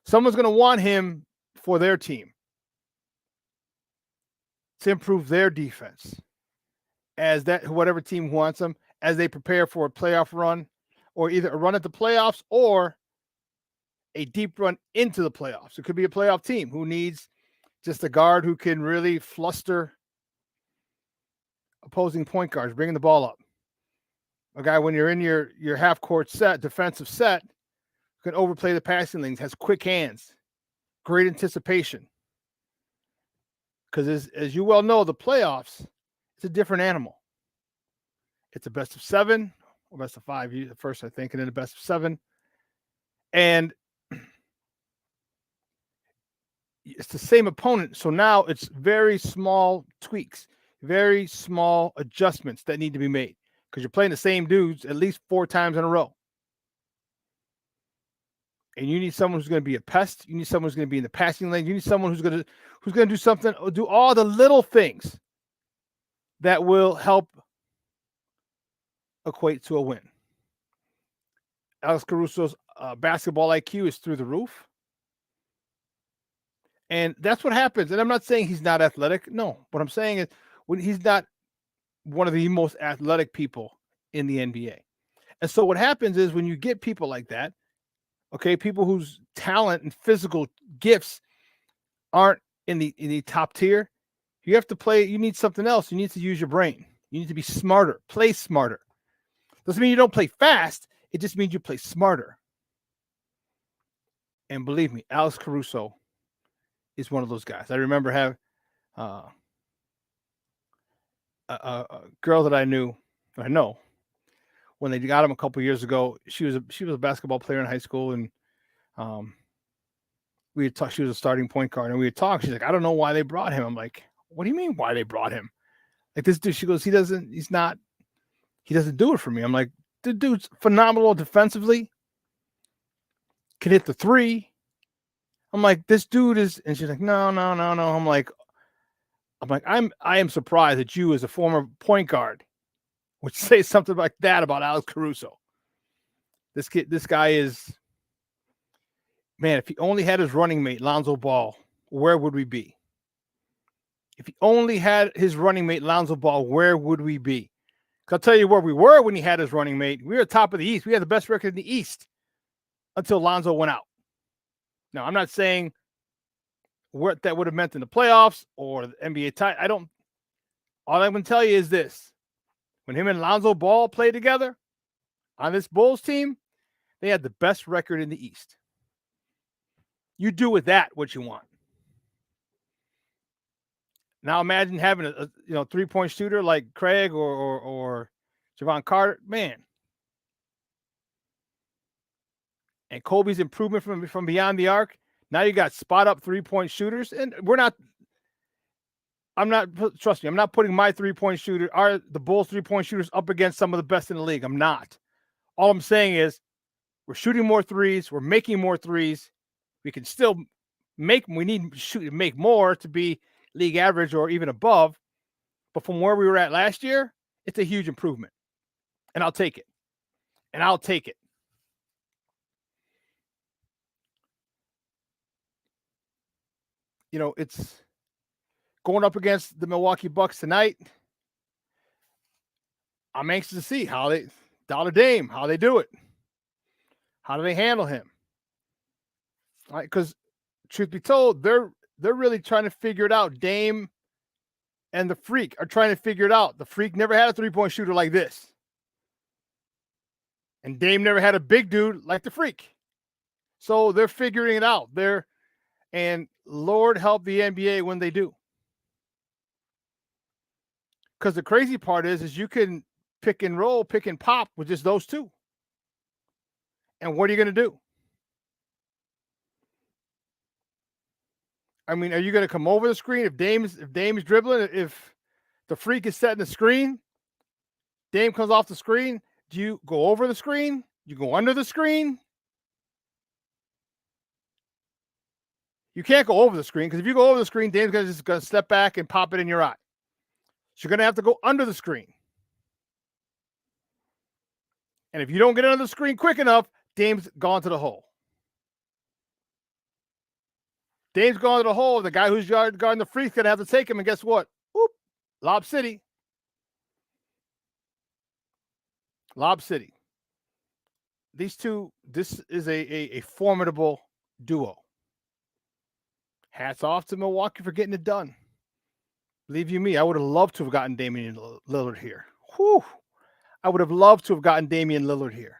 S5: Someone's going to want him for their team to improve their defense as that whatever team wants them as they prepare for a playoff run or either a run at the playoffs or a deep run into the playoffs. It could be a playoff team who needs just a guard who can really fluster opposing point guards, bringing the ball up. A guy, when you're in your half-court set, defensive set, can overplay the passing lanes, has quick hands, great anticipation. Because as you well know, the playoffs, it's a different animal. It's a best of 7 or best of 5 first, I think, and then a best of 7. And it's the same opponent. So now it's very small tweaks, very small adjustments that need to be made because you're playing the same dudes at least 4 times in a row. And you need someone who's going to be a pest. You need someone who's going to be in the passing lane. You need someone who's going to do something, or do all the little things that will help equate to a win. Alex Caruso's basketball IQ is through the roof. And that's what happens. And I'm not saying he's not athletic. No, what I'm saying is when he's not one of the most athletic people in the NBA. And so what happens is when you get people like that, okay, people whose talent and physical gifts aren't in the top tier, you have to play. You need something else. You need to use your brain. You need to be smarter, play smarter. Doesn't mean you don't play fast. It just means you play smarter. And believe me, Alex Caruso is one of those guys. I remember having a girl that I know, when they got him a couple years ago. She was a basketball player in high school, and we had talked. She was a starting point guard, and we had talked. She's like, I don't know why they brought him. I'm like, what do you mean why they brought him? Like, this dude, she goes, he doesn't do it for me. I'm like, the dude's phenomenal defensively, can hit the three. I'm like, this dude is, and she's like, no. I'm like, I am surprised that you, as a former point guard, would say something like that about Alex Caruso. This guy is, man, if he only had his running mate, Lonzo Ball, where would we be? If he only had his running mate, Lonzo Ball, where would we be? Because I'll tell you where we were when he had his running mate. We were top of the East. We had the best record in the East until Lonzo went out. Now, I'm not saying what that would have meant in the playoffs or the NBA title. All I'm going to tell you is this. When him and Lonzo Ball played together on this Bulls team, they had the best record in the East. You do with that what you want. Now imagine having a 3-point shooter like Craig or Javon Carter, man. And Kobe's improvement from beyond the arc. Now you got spot up 3-point shooters, and trust me, I'm not putting my 3-point shooter, the Bulls 3-point shooters up against some of the best in the league. I'm not. All I'm saying is we're shooting more threes. We're making more threes. We can still make, we need to make more to be league average or even above. But from where we were at last year, it's a huge improvement. And I'll take it. It's going up against the Milwaukee Bucks tonight. I'm anxious to see how Dollar Dame, how they do it. How do they handle him? All right, because truth be told, they're really trying to figure it out. Dame and the Freak are trying to figure it out. The Freak never had a 3-point shooter like this. And Dame never had a big dude like the Freak. So they're figuring it out. And Lord help the NBA when they do. Because the crazy part is you can pick and roll, pick and pop with just those two. And what are you going to do? I mean, are you going to come over the screen if Dame is dribbling? If the Freak is setting the screen, Dame comes off the screen. Do you go over the screen? You go under the screen? You can't go over the screen, because if you go over the screen, Dame's just going to step back and pop it in your eye. So you're going to have to go under the screen. And if you don't get under the screen quick enough, Dame's gone to the hole. Dame's gone to the hole. The guy who's guarding the Freak's going to have to take him, and guess what? Whoop, Lob City. Lob City. These two, this is a formidable duo. Hats off to Milwaukee for getting it done. Believe you me, I would have loved to have gotten Damian Lillard here. Whew. I would have loved to have gotten Damian Lillard here.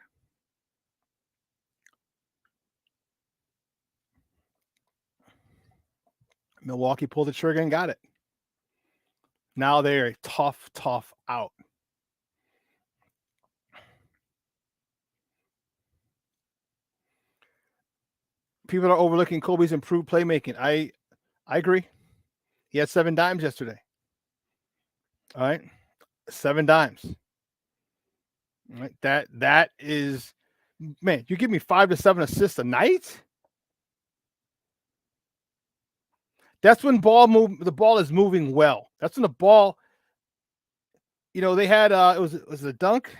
S5: Milwaukee pulled the trigger and got it. Now they're a tough out. People are overlooking Kobe's improved playmaking. I agree. He had 7 dimes yesterday. All right. 7 dimes. All right. That is Man, you give me 5 to 7 assists a night? That's when the ball is moving well. That's when the ball, they had was it a dunk?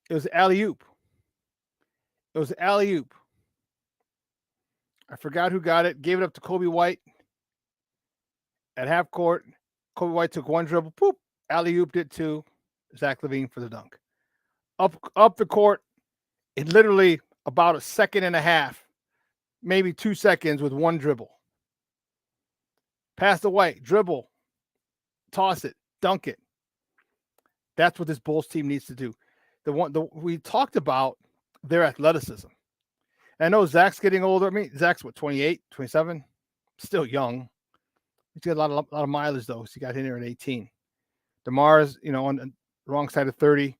S5: It was alley-oop. It was alley-oop. I forgot who got it. Gave it up to Kobe White at half court. Kobe White took one dribble. Poop. Alley-ooped it to Zach LaVine for the dunk. Up the court in literally about a second and a half, maybe 2 seconds with one dribble. Pass to White, dribble, toss it, dunk it. That's what this Bulls team needs to do. We talked about their athleticism. And I know Zach's getting older. I mean, Zach's 28, 27, still young. He's got a lot of mileage though. So he got in there at 18. DeMar's, on the wrong side of 30.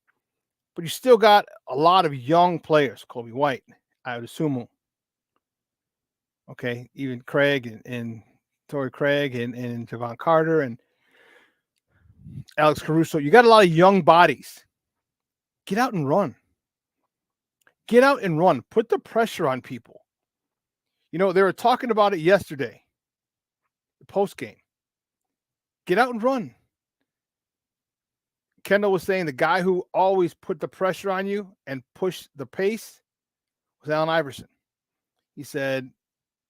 S5: But you still got a lot of young players. Kobe White, I would assume. Okay, even Craig and Torrey Craig and Javon Carter and Alex Caruso. You got a lot of young bodies. Get out and run. Get out and run. Put the pressure on people. They were talking about it yesterday, the post game. Get out and run. Kendall was saying the guy who always put the pressure on you and pushed the pace was Allen Iverson. He said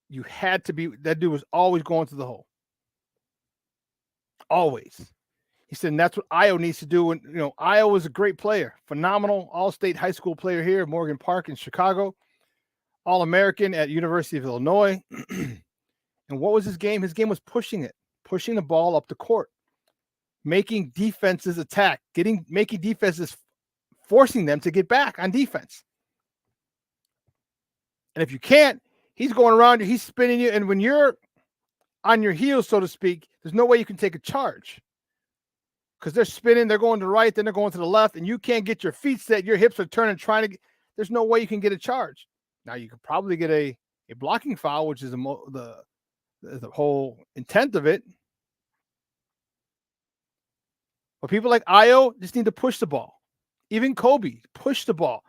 S5: you had to be, that dude was always going to the hole. Always. He said, and that's what Io needs to do. And, Io was a great player, phenomenal all-state high school player here at Morgan Park in Chicago, All-American at University of Illinois. And what was his game? His game was pushing the ball up the court, making defenses attack, making defenses, forcing them to get back on defense. And if you can't, he's going around you, he's spinning you. And when you're on your heels, so to speak, there's no way you can take a charge. Because they're spinning, they're going to the right, then they're going to the left, and you can't get your feet set. Your hips are turning, there's no way you can get a charge. Now, you could probably get a blocking foul, which is the whole intent of it. But people like Io just need to push the ball. Even Kobe, push the ball.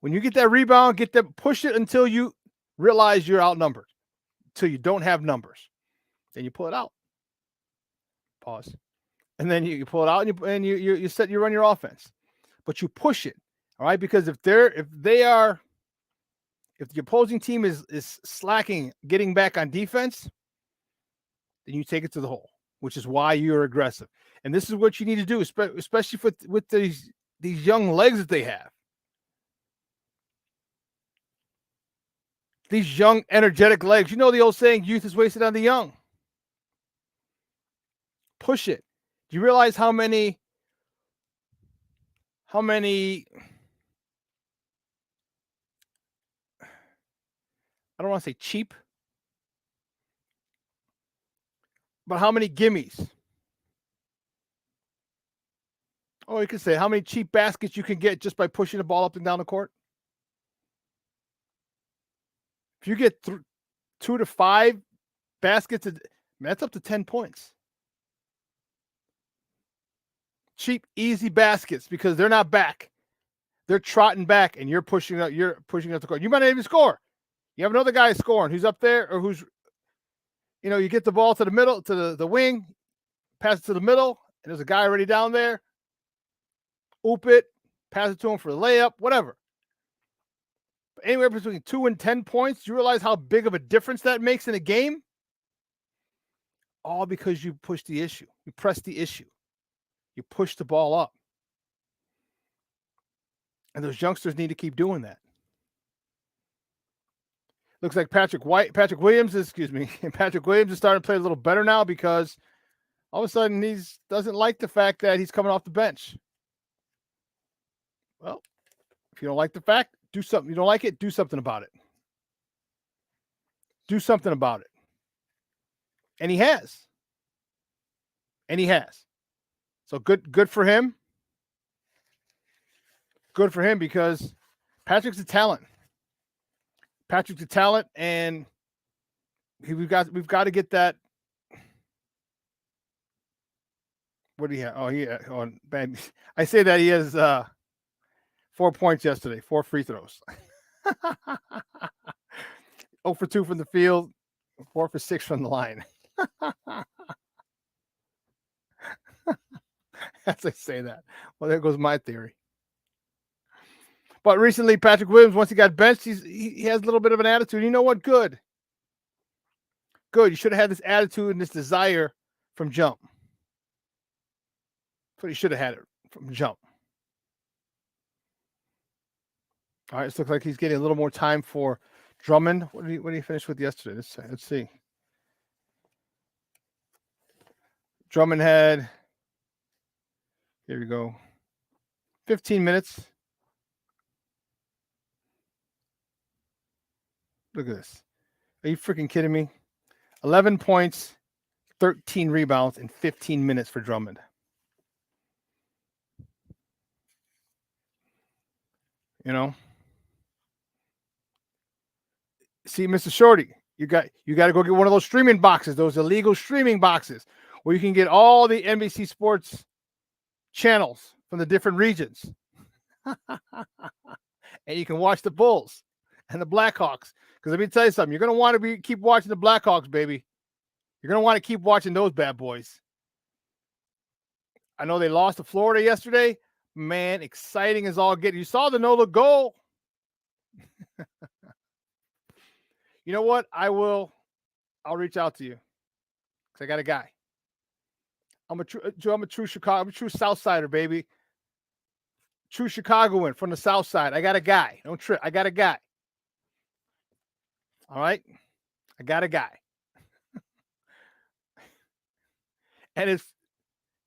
S5: When you get that rebound, push it until you realize you're outnumbered, until you don't have numbers. Then you pull it out. Pause. And then you pull it out and you run your offense. But you push it, all right? Because if the opposing team is slacking, getting back on defense, then you take it to the hole, which is why you're aggressive. And this is what you need to do, especially with these young legs that they have. These young, energetic legs. You know the old saying, youth is wasted on the young. Push it. Do you realize how many I don't want to say cheap, but how many gimmies? Or you could say how many cheap baskets you can get just by pushing the ball up and down the court. If you get 2 to 5 baskets, that's up to 10 points. Cheap, easy baskets because they're not back. They're trotting back, and you're pushing up the court. You might not even score. You have another guy scoring who's up there or who's, you get the ball to the middle, to the wing, pass it to the middle, and there's a guy already down there. Oop it, pass it to him for a layup, whatever. But anywhere between 2 and 10 points, you realize how big of a difference that makes in a game? All because you push the issue. You press the issue. You push the ball up. And those youngsters need to keep doing that. Looks like Patrick Williams is starting to play a little better now because all of a sudden he doesn't like the fact that he's coming off the bench. Well, if you don't like the fact, do something. You don't like it, do something about it. Do something about it. And he has. So good for him. Good for him because Patrick's a talent. And we've got to get that. What do you have? Oh, yeah. On bad. I say that he has 4 points yesterday, 4 free throws. 0 for 2 from the field, 4 for 6 from the line. As I say that. Well, there goes my theory. But recently, Patrick Williams, once he got benched, he has a little bit of an attitude. You know what? Good. Good. You should have had this attitude and this desire from jump. That's what he should have had it from jump. All right, it looks like he's getting a little more time for Drummond. What did he finish with yesterday? Let's see. Drummond had, here we go, 15 minutes. Look at this. Are you freaking kidding me? 11 points, 13 rebounds in 15 minutes for Drummond. You know? See, Mr. Shorty, you got to go get one of those streaming boxes, those illegal streaming boxes, where you can get all the NBC Sports channels from the different regions. And you can watch the Bulls and the Blackhawks. Because let me tell you something, you're going to want to keep watching the Blackhawks, baby. You're going to want to keep watching those bad boys. I know they lost to Florida yesterday. Man, exciting as all get. You saw the no-look goal. You know what? I'll reach out to you. Because I got a guy. I'm a true Chicago. I'm a true South Sider, baby. True Chicagoan from the South Side. I got a guy. Don't trip. I got a guy. All right? I got a guy. And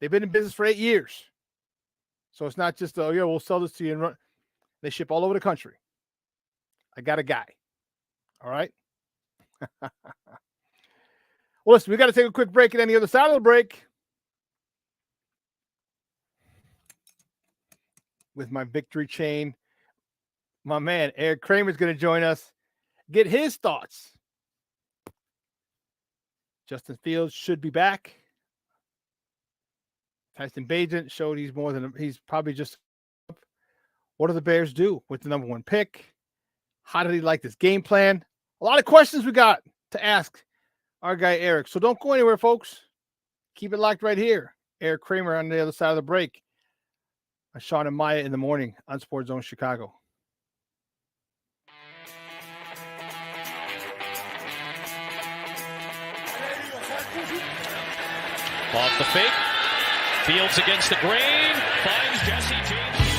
S5: they've been in business for 8 years. So it's not just, we'll sell this to you and run. They ship all over the country. I got a guy. All right? Well, listen, we got to take a quick break, and on the other side of the break, with my victory chain, my man, Erik Kramer is going to join us. Get his thoughts. Justin Fields should be back. Tyson Bagent showed he's probably just. What do the Bears do with the number 1 pick? How did he like this game plan? A lot of questions we got to ask our guy Erik. So don't go anywhere, folks. Keep it locked right here. Erik Kramer on the other side of the break. Shawn and Maya in the morning on Sports Zone Chicago.
S2: Off the fake. Fields against the grain. Finds Jesse James.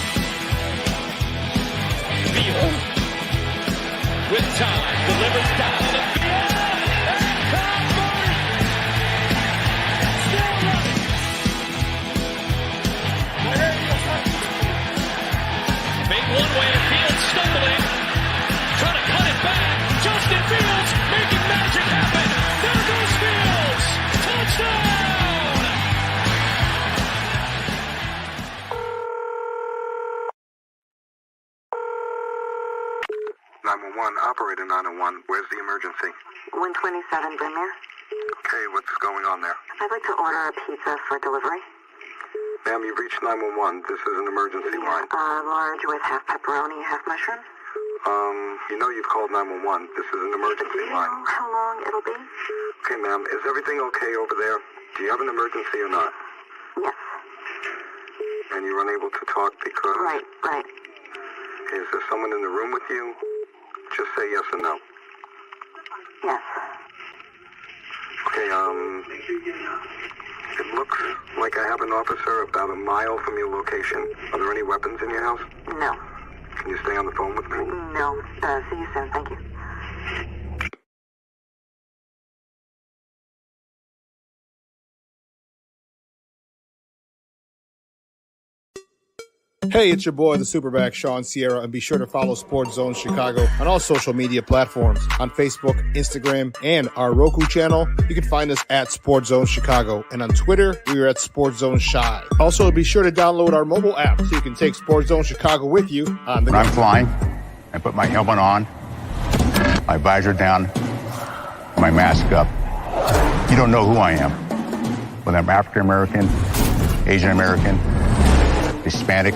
S2: Field. With time. Delivers down the field. And Cowboys. Still running. Big one-way. Fields stumbling. Trying to cut it back. Justin Fields making magic happen. There goes Fields. Touchdown.
S16: 911, operator 901. Where's the emergency?
S17: 127 Brynmere.
S16: Okay, what's going on there?
S17: I'd like to order a pizza for delivery.
S16: Ma'am, you've reached 911. This is an emergency line.
S17: Large with half pepperoni, half mushroom.
S16: You know you've called 911. This is an emergency line.
S17: Do you know how long it'll be?
S16: Okay, ma'am, is everything okay over there? Do you have an emergency or not?
S17: Yes.
S16: And you're unable to talk because...
S17: Right.
S16: Okay, is there someone in the room with you? Just say yes or no.
S17: Yes.
S16: Okay, it looks like I have an officer about a mile from your location. Are there any weapons in your house?
S17: No.
S16: Can you stay on the phone with me?
S17: No. See you soon. Thank you.
S8: Hey, it's your boy, the SuperBack, Shawn Sierra, and be sure to follow Sports Zone Chicago on all social media platforms, on Facebook, Instagram, and our Roku channel. You can find us at Sports Zone Chicago, and on Twitter, we are at Sports Zone Shy. Also, be sure to download our mobile app so you can take Sports Zone Chicago with you on the go.
S18: When I'm flying, I put my helmet on, my visor down, my mask up. You don't know who I am, but I'm African American, Asian American, Hispanic,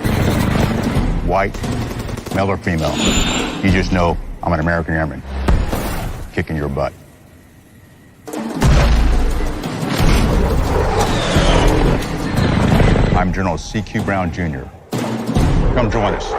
S18: white, male or female. You just know I'm an American airman kicking your butt. I'm General C.Q. Brown Jr. Come join us.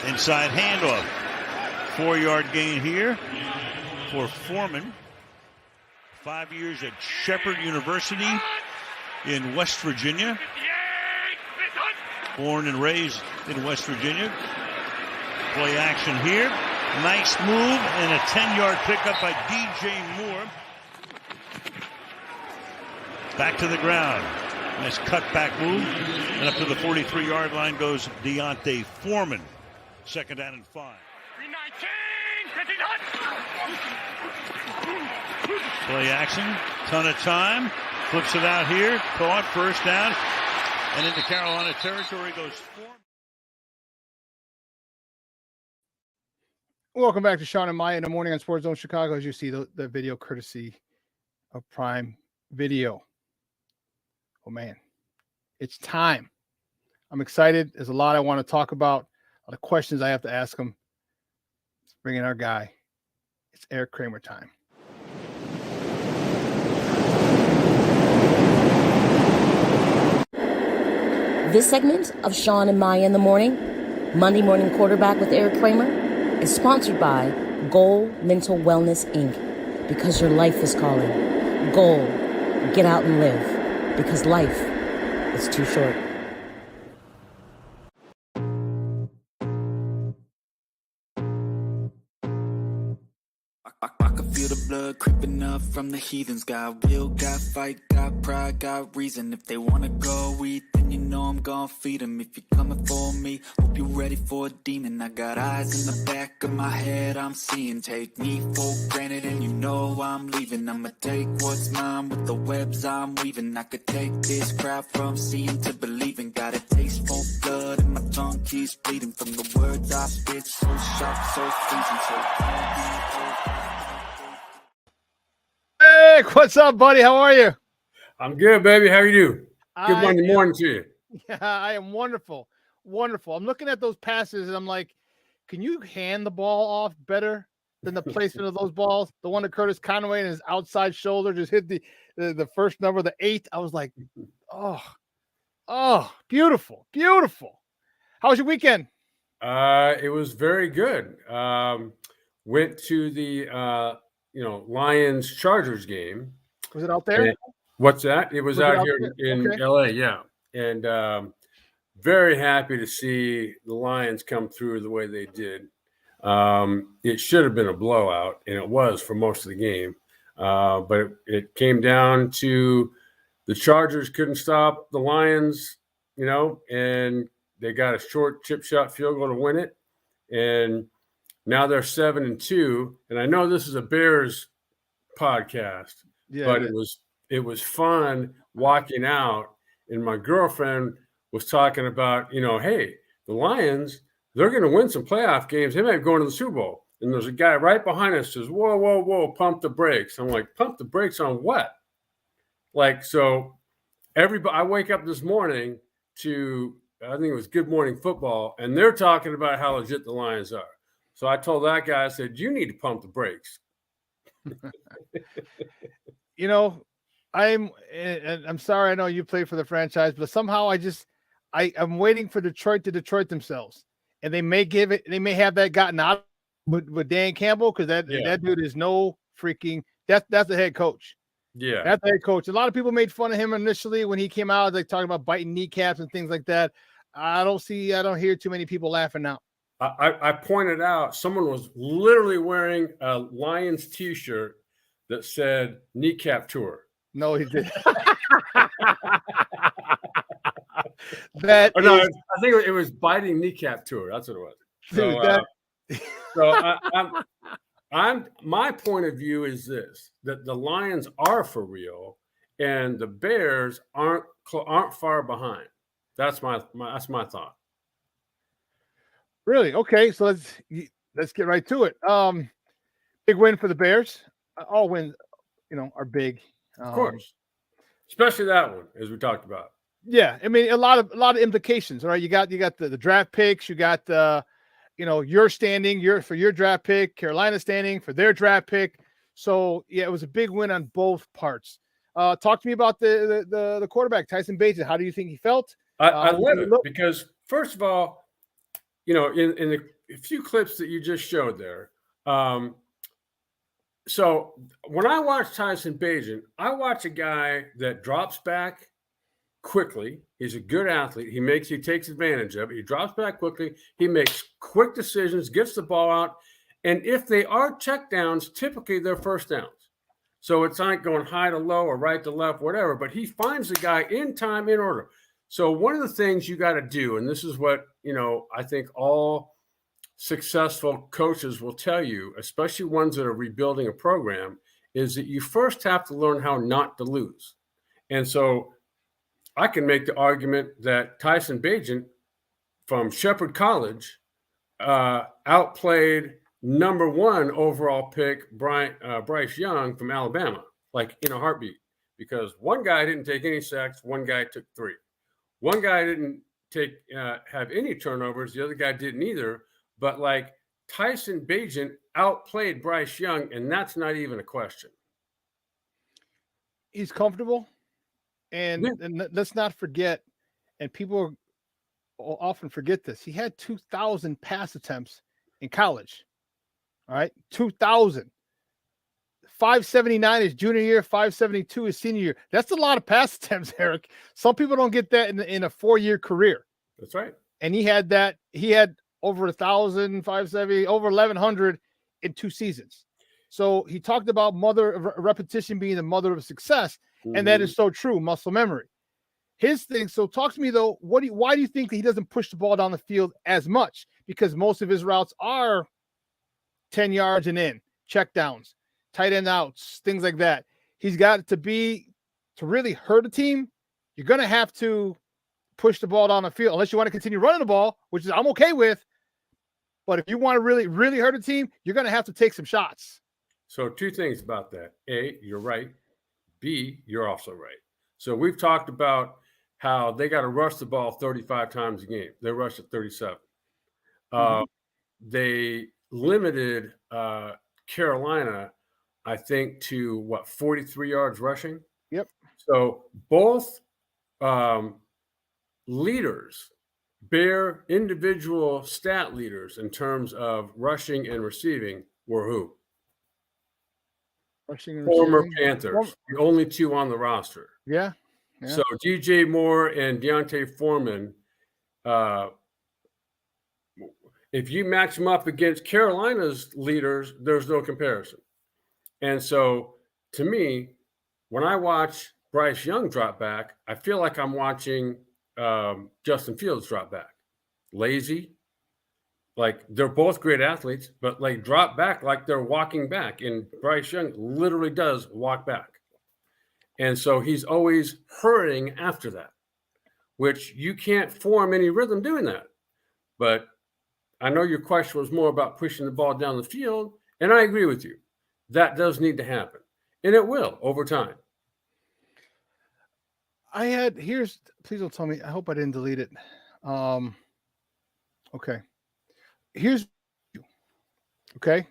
S19: Inside handoff. 4-yard gain here for Foreman. 5 years at Shepherd University in West Virginia. Born and raised in West Virginia. Play action here. Nice move and a 10-yard pickup by DJ Moore. Back to the ground. Nice cutback move. And up to the 43-yard line goes Deontay Foreman. 2nd down and 5. Play action. Ton of time. Flips it out here. Caught. 1st down. And into Carolina territory goes Foreman.
S5: Welcome back to Shawn and Maya in the morning on Sports Zone Chicago. As you see the video courtesy of Prime Video. Oh, man. It's time. I'm excited. There's a lot I want to talk about. A lot of questions I have to ask him. Let's bring in our guy. It's Erik Kramer time.
S20: This segment of Shawn and Maya in the morning, Monday Morning Quarterback with Erik Kramer, is sponsored by Goal Mental Wellness, Inc. Because your life is calling. Goal, get out and live. Because life is too short.
S21: I can feel the blood creeping up from the heathens. Got will, got fight, got pride, got reason. If they wanna go eat, then you know I'm gonna feed them. If you're coming for me, hope you're ready for a demon. I got eyes in the back of my head, I'm seeing. Take me for granted and you know I'm leaving. I'ma take what's mine with the webs I'm weaving. I could take this crowd from seeing to believing. Got a taste for blood and my tongue keeps bleeding. From the words I spit, so sharp, so freezing, so cold.
S5: Hey, what's up, buddy? How are you?
S22: I'm good, baby. How are you? Good Monday morning to you.
S5: Yeah, I am wonderful. Wonderful. I'm looking at those passes and I'm like, can you hand the ball off better than the placement of those balls? The one that Curtis Conway and his outside shoulder just hit the first number, the 8. I was like, oh, beautiful, beautiful. How was your weekend?
S22: It was very good. Went to the Lions Chargers game.
S5: Was it out there?
S22: What's that? It was out here in LA, yeah. And very happy to see the Lions come through the way they did. It should have been a blowout, and it was for most of the game. But it came down to the Chargers couldn't stop the Lions, and they got a short chip shot field goal to win it. And now they're 7-2, and I know this is a Bears podcast, but it was fun walking out, and my girlfriend was talking about, hey, the Lions, they're going to win some playoff games. They might be going to the Super Bowl. And there's a guy right behind us says, whoa, whoa, whoa, pump the brakes. I'm like, pump the brakes on what? So I wake up this morning to, I think it was Good Morning Football, and they're talking about how legit the Lions are. So I told that guy, I said, you need to pump the brakes.
S5: I'm sorry. I know you played for the franchise, but somehow I'm waiting for Detroit to Detroit themselves, and they may have that gotten out with Dan Campbell. Cause that dude is no freaking, that's the head coach.
S22: Yeah.
S5: That's the head coach. A lot of people made fun of him initially when he came out, like talking about biting kneecaps and things like that. I don't hear too many people laughing now.
S22: I pointed out someone was literally wearing a Lions t-shirt that said kneecap tour.
S5: No, he did.
S22: I think it was biting kneecap tour. That's what it was. So, my point of view is this: that the Lions are for real, and the Bears aren't far behind. That's my thought.
S5: Really? Okay, so let's get right to it. Big win for the Bears. All wins, are big.
S22: Of course, especially that one, as we talked about.
S5: Yeah, I mean a lot of implications. All right, you got the draft picks. You got your standing, for your draft pick. Carolina standing for their draft pick. So yeah, it was a big win on both parts. Talk to me about the quarterback, Tyson Bagent. How do you think he felt?
S22: I love it because first of all, in the few clips that you just showed there. So when I watch Tyson Bagent, I watch a guy that drops back quickly. He's a good athlete. He takes advantage of it. He drops back quickly. He makes quick decisions, gets the ball out. And if they are check downs, typically they're first downs. So it's not going high to low or right to left, whatever. But he finds the guy in time, in order. So one of the things you got to do, and this is what, I think all successful coaches will tell you, especially ones that are rebuilding a program, is that you first have to learn how not to lose. And so I can make the argument that Tyson Bagent from Shepherd College outplayed number 1 overall pick Bryce Young from Alabama, like in a heartbeat, because one guy didn't take any sacks, one guy took 3. One guy didn't have any turnovers, the other guy didn't either. But like Tyson Bagent outplayed Bryce Young, and that's not even a question.
S5: He's comfortable. And let's not forget, and people often forget this, he had 2,000 pass attempts in college. All right, 2,000. 579 his junior year, 572 his senior year. That's a lot of pass attempts, Erik. Some people don't get that in a 4-year career.
S22: That's right.
S5: And he had that. He had over 1,000, 570, over 1,100 in 2 seasons. So he talked about repetition being the mother of success. And that is so true, muscle memory. His thing, so talk to me though, why do you think that he doesn't push the ball down the field as much? Because most of his routes are 10 yards and in, check downs, tight end outs, things like that. He's got to really hurt a team, you're going to have to push the ball down the field, unless you want to continue running the ball, which is I'm okay with. But if you want to really, really hurt a team, you're going to have to take some shots.
S22: So 2 things about that. A, you're right. B, you're also right. So we've talked about how they got to rush the ball 35 times a game. They rushed it 37. They limited Carolina, I think, to 43 yards rushing?
S5: Yep.
S22: So both leaders, Bear individual stat leaders in terms of rushing and receiving were who? Former Panthers, the only 2 on the roster.
S5: Yeah.
S22: So DJ Moore and Deontay Foreman, if you match them up against Carolina's leaders, there's no comparison. And so to me, when I watch Bryce Young drop back, I feel like I'm watching Justin Fields drop back. Lazy. Like they're both great athletes, but like drop back like they're walking back. And Bryce Young literally does walk back. And so he's always hurrying after that, which you can't form any rhythm doing that. But I know your question was more about pushing the ball down the field, and I agree with you. That does need to happen, and it will over time.
S5: Please don't tell me. I hope I didn't delete it. Okay. Okay.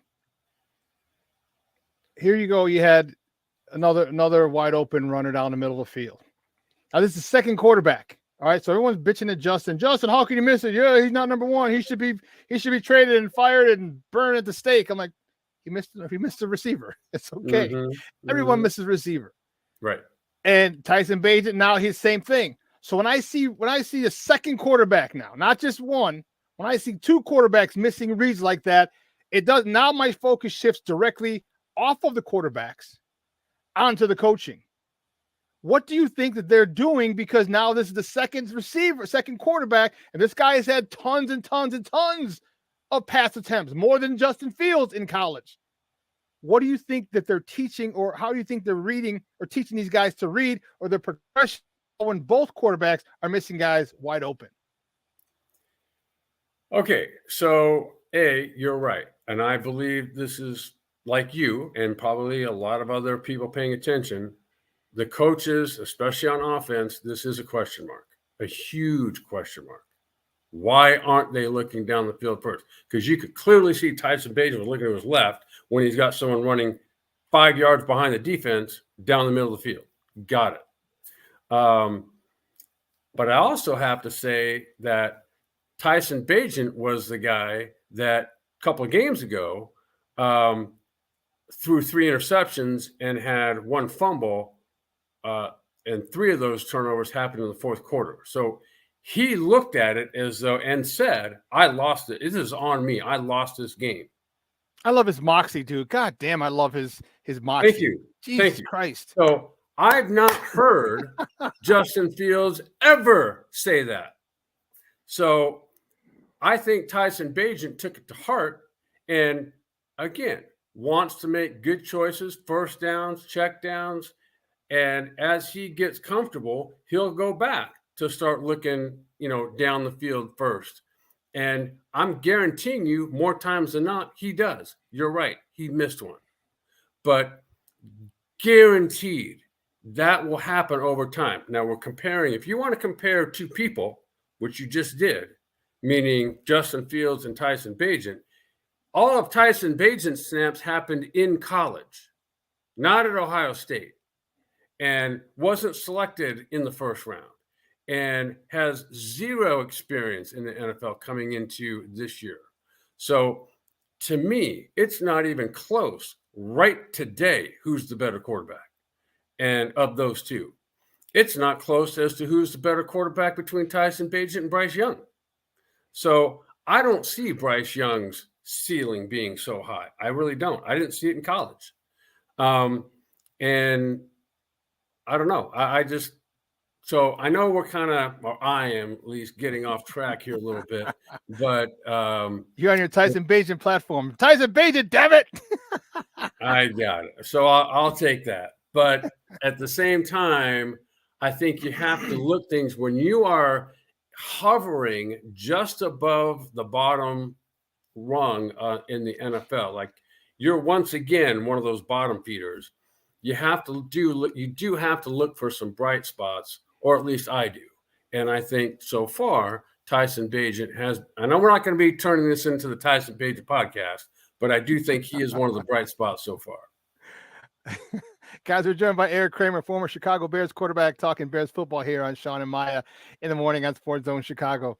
S5: Here you go. You had another wide open runner down the middle of the field. Now this is the second quarterback. All right. So everyone's bitching at Justin. Justin, how can you miss it? Yeah, he's not number 1. He should be traded and fired and burned at the stake. I'm like, he missed the receiver. It's okay. Everyone misses receiver.
S22: Right.
S5: And Tyson Bagent, now his same thing. So when I see a second quarterback now, not just one, when I see two quarterbacks missing reads like that, it does. Now my focus shifts directly off of the quarterbacks onto the coaching. What do you think that they're doing? Because now this is the second quarterback, and this guy has had tons and tons and tons of pass attempts, more than Justin Fields in college. What do you think that they're teaching, or how do you think they're reading or teaching these guys to read, or the progression when both quarterbacks are missing guys wide open?
S22: Okay, so you're right. And I believe this is, like you and probably a lot of other people paying attention, the coaches, especially on offense, this is a question mark, a huge question mark. Why aren't they looking down the field first? Because you could clearly see Tyson Bagent was looking to his left when he's got someone running 5 yards behind the defense down the middle of the field. Got it. But I also have to say that Tyson Bagent was the guy that a couple of games ago threw 3 interceptions and had 1 fumble, and 3 of those turnovers happened in the fourth quarter. So he looked at it as though and said, I lost it. This is on me. I lost this game.
S5: I love his moxie, dude. God damn, I love his moxie.
S22: Thank you.
S5: Jesus
S22: Thank you.
S5: Christ.
S22: So I've not heard Justin Fields ever say that. So I think Tyson Bagent took it to heart and, again, wants to make good choices, first downs, check downs. And as he gets comfortable, he'll go back to start looking, down the field first. And I'm guaranteeing you more times than not, he does. You're right. He missed one. But guaranteed that will happen over time. Now we're comparing, if you want to compare 2 people, which you just did, meaning Justin Fields and Tyson Bagent, all of Tyson Bagent's snaps happened in college, not at Ohio State, and wasn't selected in the first round, and has 0 experience in the NFL coming into this year. So to me, it's not even close right today who's the better quarterback. And of those 2, it's not close as to who's the better quarterback between Tyson Bagent and Bryce Young. So I don't see Bryce Young's ceiling being so high. I really don't. I didn't see it in college. And I don't know. So I know we're I am at least getting off track here a little bit, but
S5: you're on your Tyson Bagent platform. Tyson Bagent, damn it.
S22: I got it. So I'll take that. But at the same time, I think you have to look things when you are hovering just above the bottom rung in the NFL. Like you're once again one of those bottom feeders. You do have to look for some bright spots, or at least I do. And I think so far, Tyson Bagent has, I know we're not going to be turning this into the Tyson Bagent podcast, but I do think he is one of the bright spots so far.
S5: Guys, we're joined by Erik Kramer, former Chicago Bears quarterback, talking Bears football here on Shawn and Maya in the morning on Sports Zone Chicago.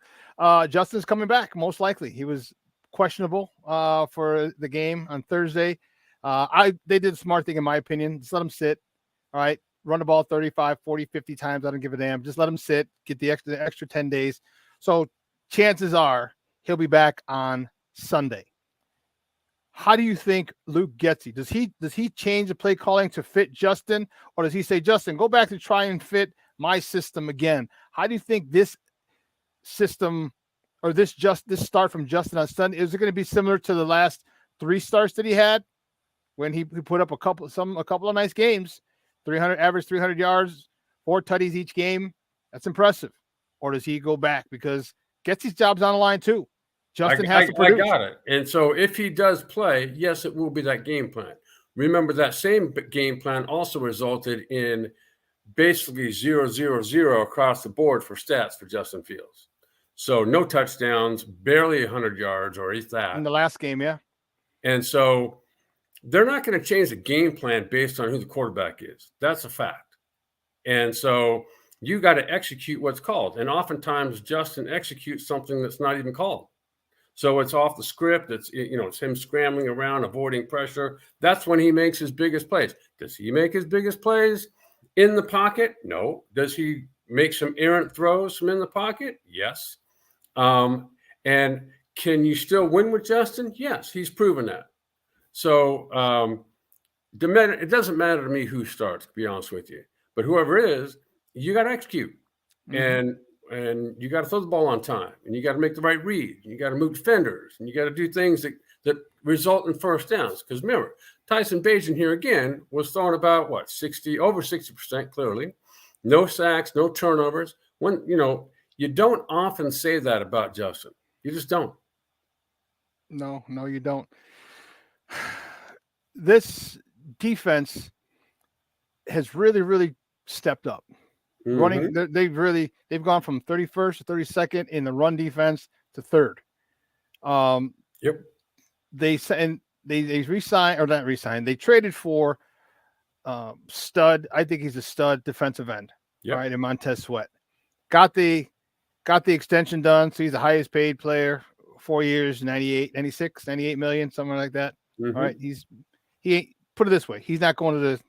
S5: Justin's coming back, most likely. He was questionable for the game on Thursday. They did a smart thing, in my opinion. Just let him sit. All right. Run the ball 35, 40, 50 times. I don't give a damn. Just let him sit, get the extra 10 days. So chances are he'll be back on Sunday. How do you think Luke gets it? Does he change the play calling to fit Justin, or does he say, Justin, go back to try and fit my system again? How do you think this system or this start from Justin on Sunday, is it going to be similar to the last 3 starts that he had when he put up a couple of nice games, average 300 yards, 4 tutties each game? That's impressive. Or does he go back because gets his jobs on the line too? Justin has to produce.
S22: I got it. And so if he does play, yes, it will be that game plan. Remember, that same game plan also resulted in basically 0-0-0 across the board for stats for Justin Fields. So no touchdowns, barely 100 yards, or if that.
S5: In the last game, yeah.
S22: And so they're not going to change the game plan based on who the quarterback is. That's a fact. And so you got to execute what's called. And oftentimes Justin executes something that's not even called. So it's off the script. It's him scrambling around, avoiding pressure. That's when he makes his biggest plays. Does he make his biggest plays in the pocket? No. Does he make some errant throws from in the pocket? Yes. And can you still win with Justin? Yes, he's proven that. So it doesn't matter to me who starts, to be honest with you. But whoever is, you got to execute. And you got to throw the ball on time. And you got to make the right read. And you got to move defenders. And you got to do things that result in first downs. Because remember, Tyson Bagent here again was throwing about, over 60% clearly. No sacks, no turnovers. You don't often say that about Justin. You just don't.
S5: No, you don't. This defense has really, really stepped up. Running, they've gone from 31st to 32nd in the run defense to 3rd.
S22: Yep.
S5: They re-signed, or not re-signed. They traded for stud. I think he's a stud defensive end.
S22: Yep.
S5: Right, and Montez Sweat got the extension done. So he's the highest paid player, 4 years, 98 million, something like that. All right. He put it this way. He's not going to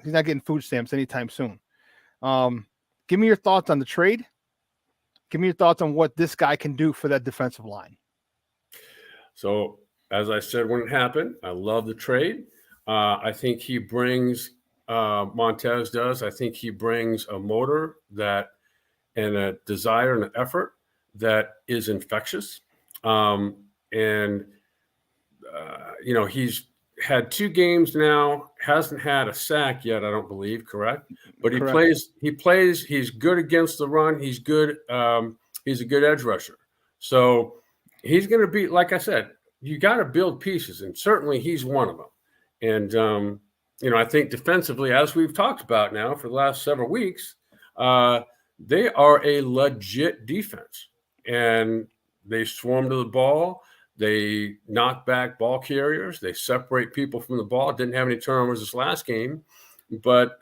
S5: he's not getting food stamps anytime soon. Give me your thoughts on the trade. Give me your thoughts on what this guy can do for that defensive line.
S22: So, as I said when it happened, I love the trade. I think he brings, Montez does, I think he brings a motor and a desire and an effort that is infectious. He's had 2 games now, hasn't had a sack yet, I don't believe, correct? But he plays, he's good against the run. He's good. He's a good edge rusher. So he's going to be, like I said, you got to build pieces, and certainly he's one of them. And, I think defensively, as we've talked about now for the last several weeks, they are a legit defense, and they swarm to the ball. They knock back ball carriers. They separate people from the ball. Didn't have any turnovers this last game, but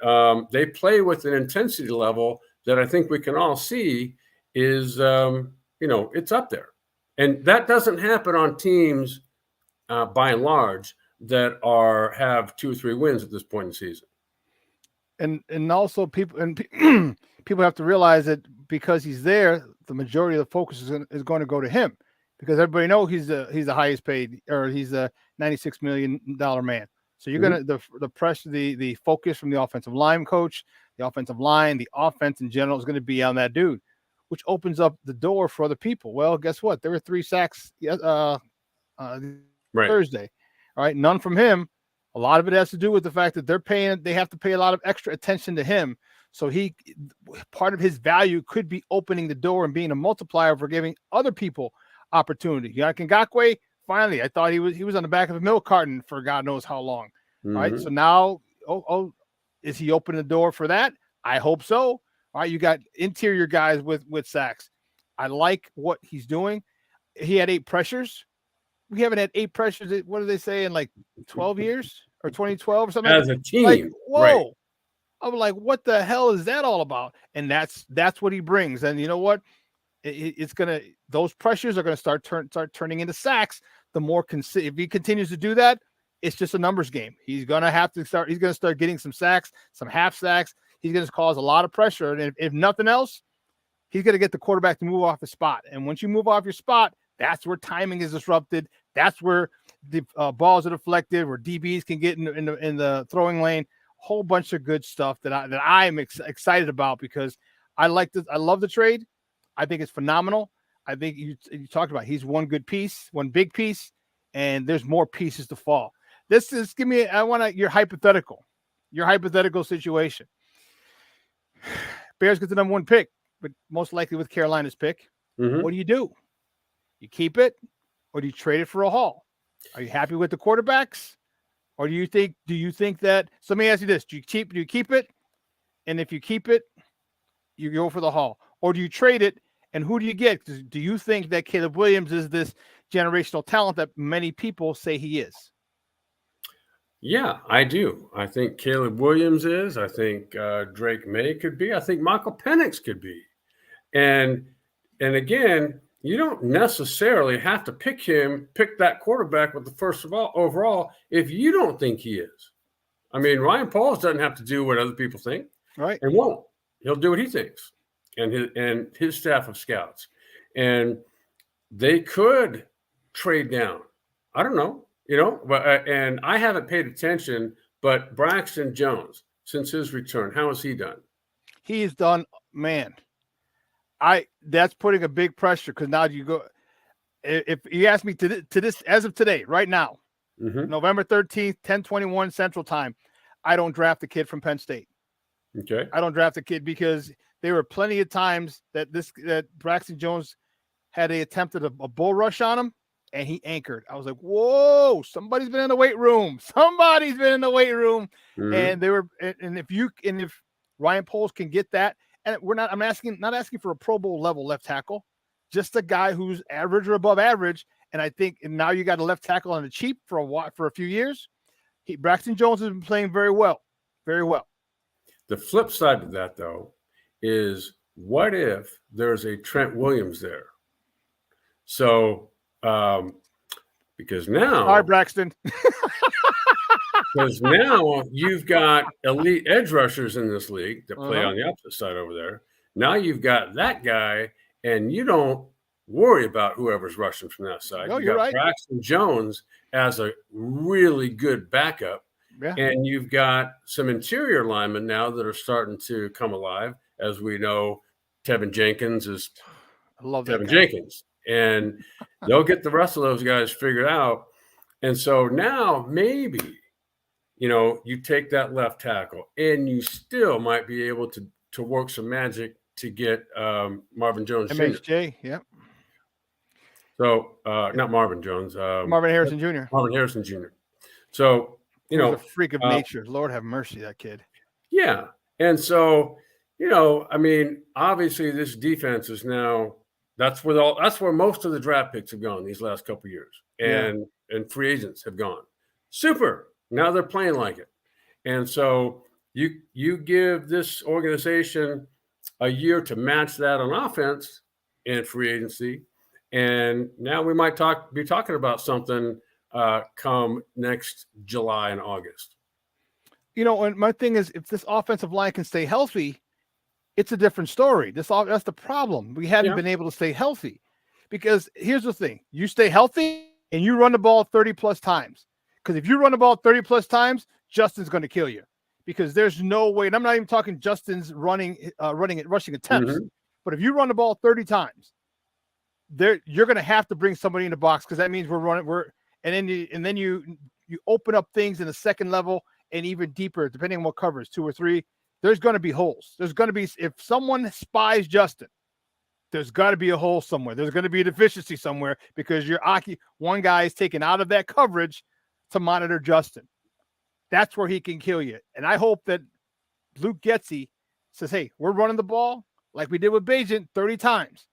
S22: they play with an intensity level that I think we can all see is, it's up there. And that doesn't happen on teams, by and large, that have 2 or 3 wins at this point in the season.
S5: And also people have to realize that because he's there, the majority of the focus is going to go to him. Because everybody knows he's the highest paid, or he's the $96 million man. So you're gonna the pressure, the focus from the offensive line coach, the offensive line, the offense in general is going to be on that dude, which opens up the door for other people. Well, guess what? There were 3 sacks Thursday. All right, none from him. A lot of it has to do with the fact that they have to pay a lot of extra attention to him. So part of his value could be opening the door and being a multiplier for giving other people opportunity. Ngakwe, finally, I thought he was on the back of a milk carton for God knows how long. Right. So now, is he opening the door for that? I hope so. All right. You got interior guys with sacks. I like what he's doing. He had 8 pressures. We haven't had 8 pressures. What do they say in like 12 years or 2012 or something?
S22: As a team.
S5: Like, whoa.
S22: Right.
S5: I'm like, what the hell is that all about? And that's what he brings. And you know what? Those pressures are gonna start turning into sacks. The more if he continues to do that, it's just a numbers game. He's gonna start getting some sacks, some half sacks. He's gonna cause a lot of pressure, and if nothing else, he's gonna get the quarterback to move off his spot. And once you move off your spot, that's where timing is disrupted. That's where the balls are deflected, where DBs can get in the throwing lane. Whole bunch of good stuff that I'm excited about, because I love the trade. I think it's phenomenal. I think you talked about he's one good piece, one big piece, and there's more pieces to fall. I want your hypothetical situation. Bears get the number 1 pick, but most likely with Carolina's pick. What do? You keep it, or do you trade it for a haul? Are you happy with the quarterbacks, or do you think that? So let me ask you this: do you keep it, and if you keep it, you go for the haul, or do you trade it? And who do you get? Do you think that Caleb Williams is this generational talent that many people say he is?
S22: Yeah, I do. I think Caleb Williams is. I think Drake May could be. I think Michael Penix could be. And again, you don't necessarily have to pick that quarterback with the first of all overall if you don't think he is. I mean, Ryan Pauls doesn't have to do what other people think.
S5: Right.
S22: And won't. He'll do what he thinks, and his staff of scouts, and they could trade down. I don't know, but and I haven't paid attention. But Braxton Jones, since his return, how has he done?
S5: He's done, man. That's putting a big pressure because now you go. If you ask me to this as of today, right now, November 13th, 10:21 Central Time, I don't draft a kid from Penn State.
S22: Okay.
S5: I don't draft a kid because there were plenty of times that Braxton Jones had attempted a bull rush on him and he anchored. I was like, whoa, somebody's been in the weight room. Somebody's been in the weight room. And if Ryan Poles can get that, and I'm not asking for a Pro Bowl level left tackle, just a guy who's average or above average. And I think now you got a left tackle on the cheap for a few years. Braxton Jones has been playing very well, very well.
S22: The flip side of that, though, is what if there's a Trent Williams there? So, because now,
S5: all right, Braxton,
S22: because now you've got elite edge rushers in this league that play on the opposite side over there. Now you've got that guy, and you don't worry about whoever's rushing from that side.
S5: No,
S22: you
S5: you're
S22: got
S5: right.
S22: Braxton Jones as a really good backup.
S5: Yeah.
S22: And you've got some interior linemen now that are starting to come alive. As we know, Tevin Jenkins is Tevin Jenkins. And they'll get the rest of those guys figured out. And so now maybe, you take that left tackle and you still might be able to work some magic to get Marvin Jones
S5: MHJ,
S22: Jr. Yep. So not Marvin Jones.
S5: Marvin Harrison Jr.
S22: Marvin Harrison Jr. So,
S5: He's a freak of nature. Lord have mercy, that kid.
S22: Yeah. And so, obviously this defense is now that's where most of the draft picks have gone these last couple of years. And free agents have gone. Super. Now they're playing like it. And so you give this organization a year to match that on offense and free agency. And now we might be talking about something come next July and August.
S5: And my thing is, if this offensive line can stay healthy, it's a different story. That's the problem. We haven't been able to stay healthy because here's the thing. You stay healthy and you run the ball 30 plus times. Because if you run the ball 30 plus times, Justin's going to kill you because there's no way. And I'm not even talking Justin's rushing attempts, but if you run the ball 30 times, you're going to have to bring somebody in the box because that means and then you open up things in the second level and even deeper, depending on what covers 2 or 3. There's going to be holes. There's going to be, if someone spies Justin, there's got to be a hole somewhere. There's going to be a deficiency somewhere because one guy is taken out of that coverage to monitor Justin. That's where he can kill you. And I hope that Luke Getsy says, hey, we're running the ball like we did with Bajan 30 times.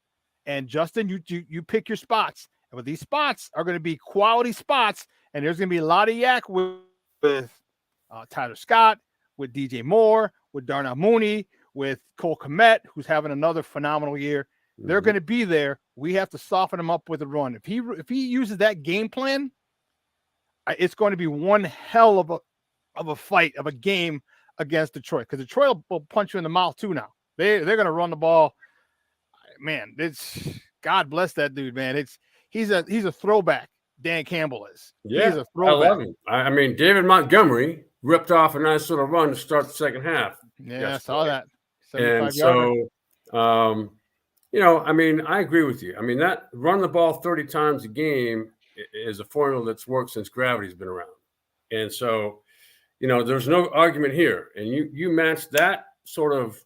S5: And Justin, you pick your spots. And these spots are going to be quality spots. And there's going to be a lot of yak with Tyler Scott, with DJ Moore, with Darnell Mooney, with Cole Kmet, who's having another phenomenal year. They're going to be there. We have to soften them up with a run. If he uses that game plan, it's going to be one hell of a fight, of a game against Detroit, because Detroit will punch you in the mouth too now. They're going to run the ball. Man, God bless that dude, man. He's a throwback. Dan Campbell is.
S22: Yeah,
S5: he's a throwback.
S22: I love him. I mean, David Montgomery ripped off a nice little run to start the second half.
S5: Yeah, I saw that.
S22: And so, I agree with you. I mean, that run the ball 30 times a game is a formula that's worked since gravity's been around. And so, there's no argument here. And you match that sort of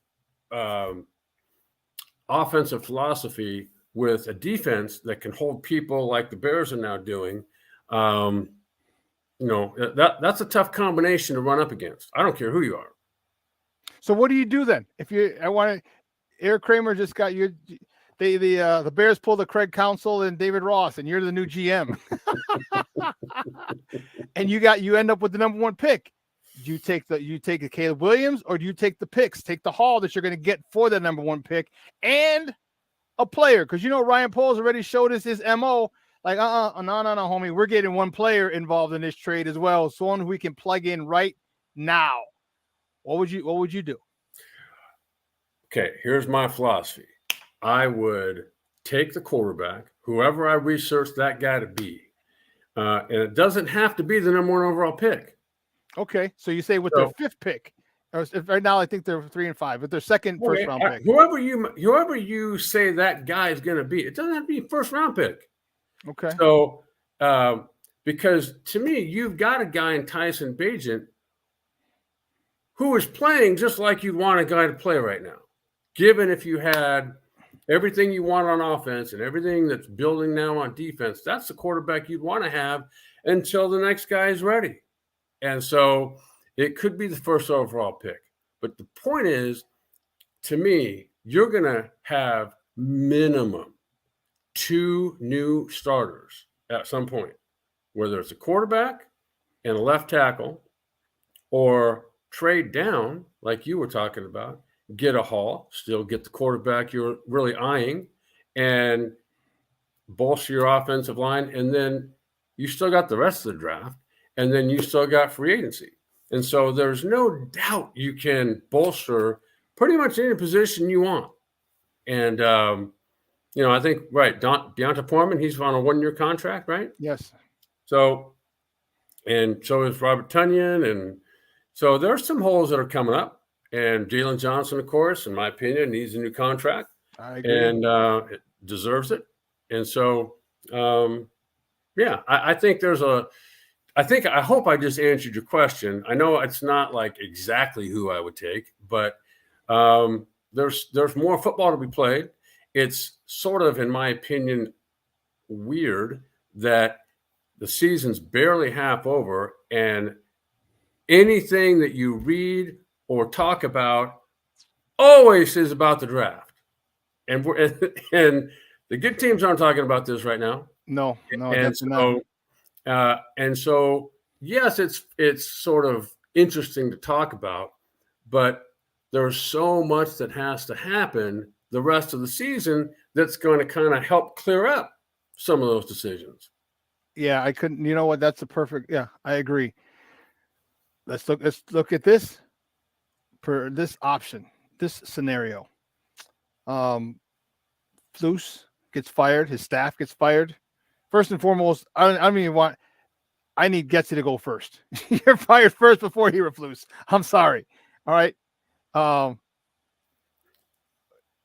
S22: offensive philosophy with a defense that can hold people like the Bears are now doing. That's a tough combination to run up against. I don't care who you are.
S5: So what do you do then? Erik Kramer just got you. The Bears pulled the Craig Counsell and David Ross, and you're the new GM. And you end up with the number 1 pick. Do you take the Caleb Williams, or do you take the picks? Take the haul that you're going to get for the number 1 pick and a player, because Ryan Poles already showed us his MO. Like, no, homie, we're getting 1 player involved in this trade as well, someone who we can plug in right now. What would you do?
S22: okay, here's my philosophy. I would take the quarterback, whoever I research that guy to be, and it doesn't have to be the number 1 overall pick.
S5: Okay, so you say with their 5th pick, or right now I think they're 3 and 5, but their second first round pick.
S22: Whoever you say that guy is going to be, it doesn't have to be a first round pick.
S5: Okay.
S22: So, because to me, you've got a guy in Tyson Bagent who is playing just like you'd want a guy to play right now. Given if you had everything you want on offense and everything that's building now on defense, that's the quarterback you'd want to have until the next guy is ready. And so it could be the first overall pick. But the point is, to me, you're going to have minimum 2 new starters at some point, whether it's a quarterback and a left tackle, or trade down like you were talking about, get a haul, still get the quarterback you're really eyeing, and bolster your offensive line. And then you still got the rest of the draft, and then you still got free agency. And so there's no doubt you can bolster pretty much any position you want. And, I think, right, Deonta Foreman, he's on a 1-year contract, right?
S5: Yes.
S22: So, and so is Robert Tonyan. And so there's some holes that are coming up. And Jalen Johnson, of course, in my opinion, needs a new contract.
S5: I agree.
S22: And it deserves it. And so, I think I hope I just answered your question. I know it's not like exactly who I would take, but there's more football to be played. It's sort of, in my opinion, weird that the season's barely half over and anything that you read or talk about always is about the draft. And and the good teams aren't talking about this right now.
S5: No,
S22: and so yes, it's sort of interesting to talk about, but there's so much that has to happen the rest of the season that's going to kind of help clear up some of those decisions.
S5: Yeah, I couldn't. You know what? That's a perfect. Yeah, I agree. Let's look at this for this option, this scenario. Flus gets fired. His staff gets fired. First and foremost, I need Getsy to go first. You're fired first before he reflus. I'm sorry. All right.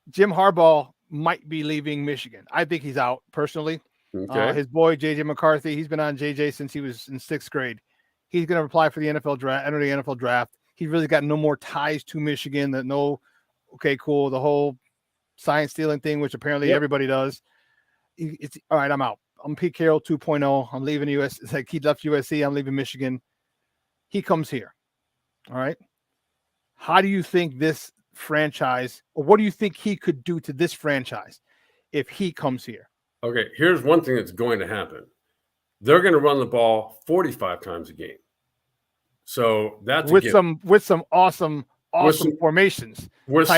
S5: Jim Harbaugh might be leaving Michigan. I think he's out personally.
S22: Okay.
S5: His boy, JJ McCarthy, he's been on JJ since he was in 6th grade. He's going to apply for the NFL draft, enter the NFL draft. He's really got no more ties to Michigan. Okay, cool. The whole science stealing thing, which apparently everybody does. It's all right. I'm out. I'm Pete Carroll 2.0. I'm leaving US. It's like he left USC. I'm leaving Michigan. He comes here. All right. How do you think this franchise, or what do you think he could do to this franchise if he comes here?
S22: Okay. Here's one thing that's going to happen. They're going to run the ball 45 times a game. So that's
S5: with some awesome formations.
S22: With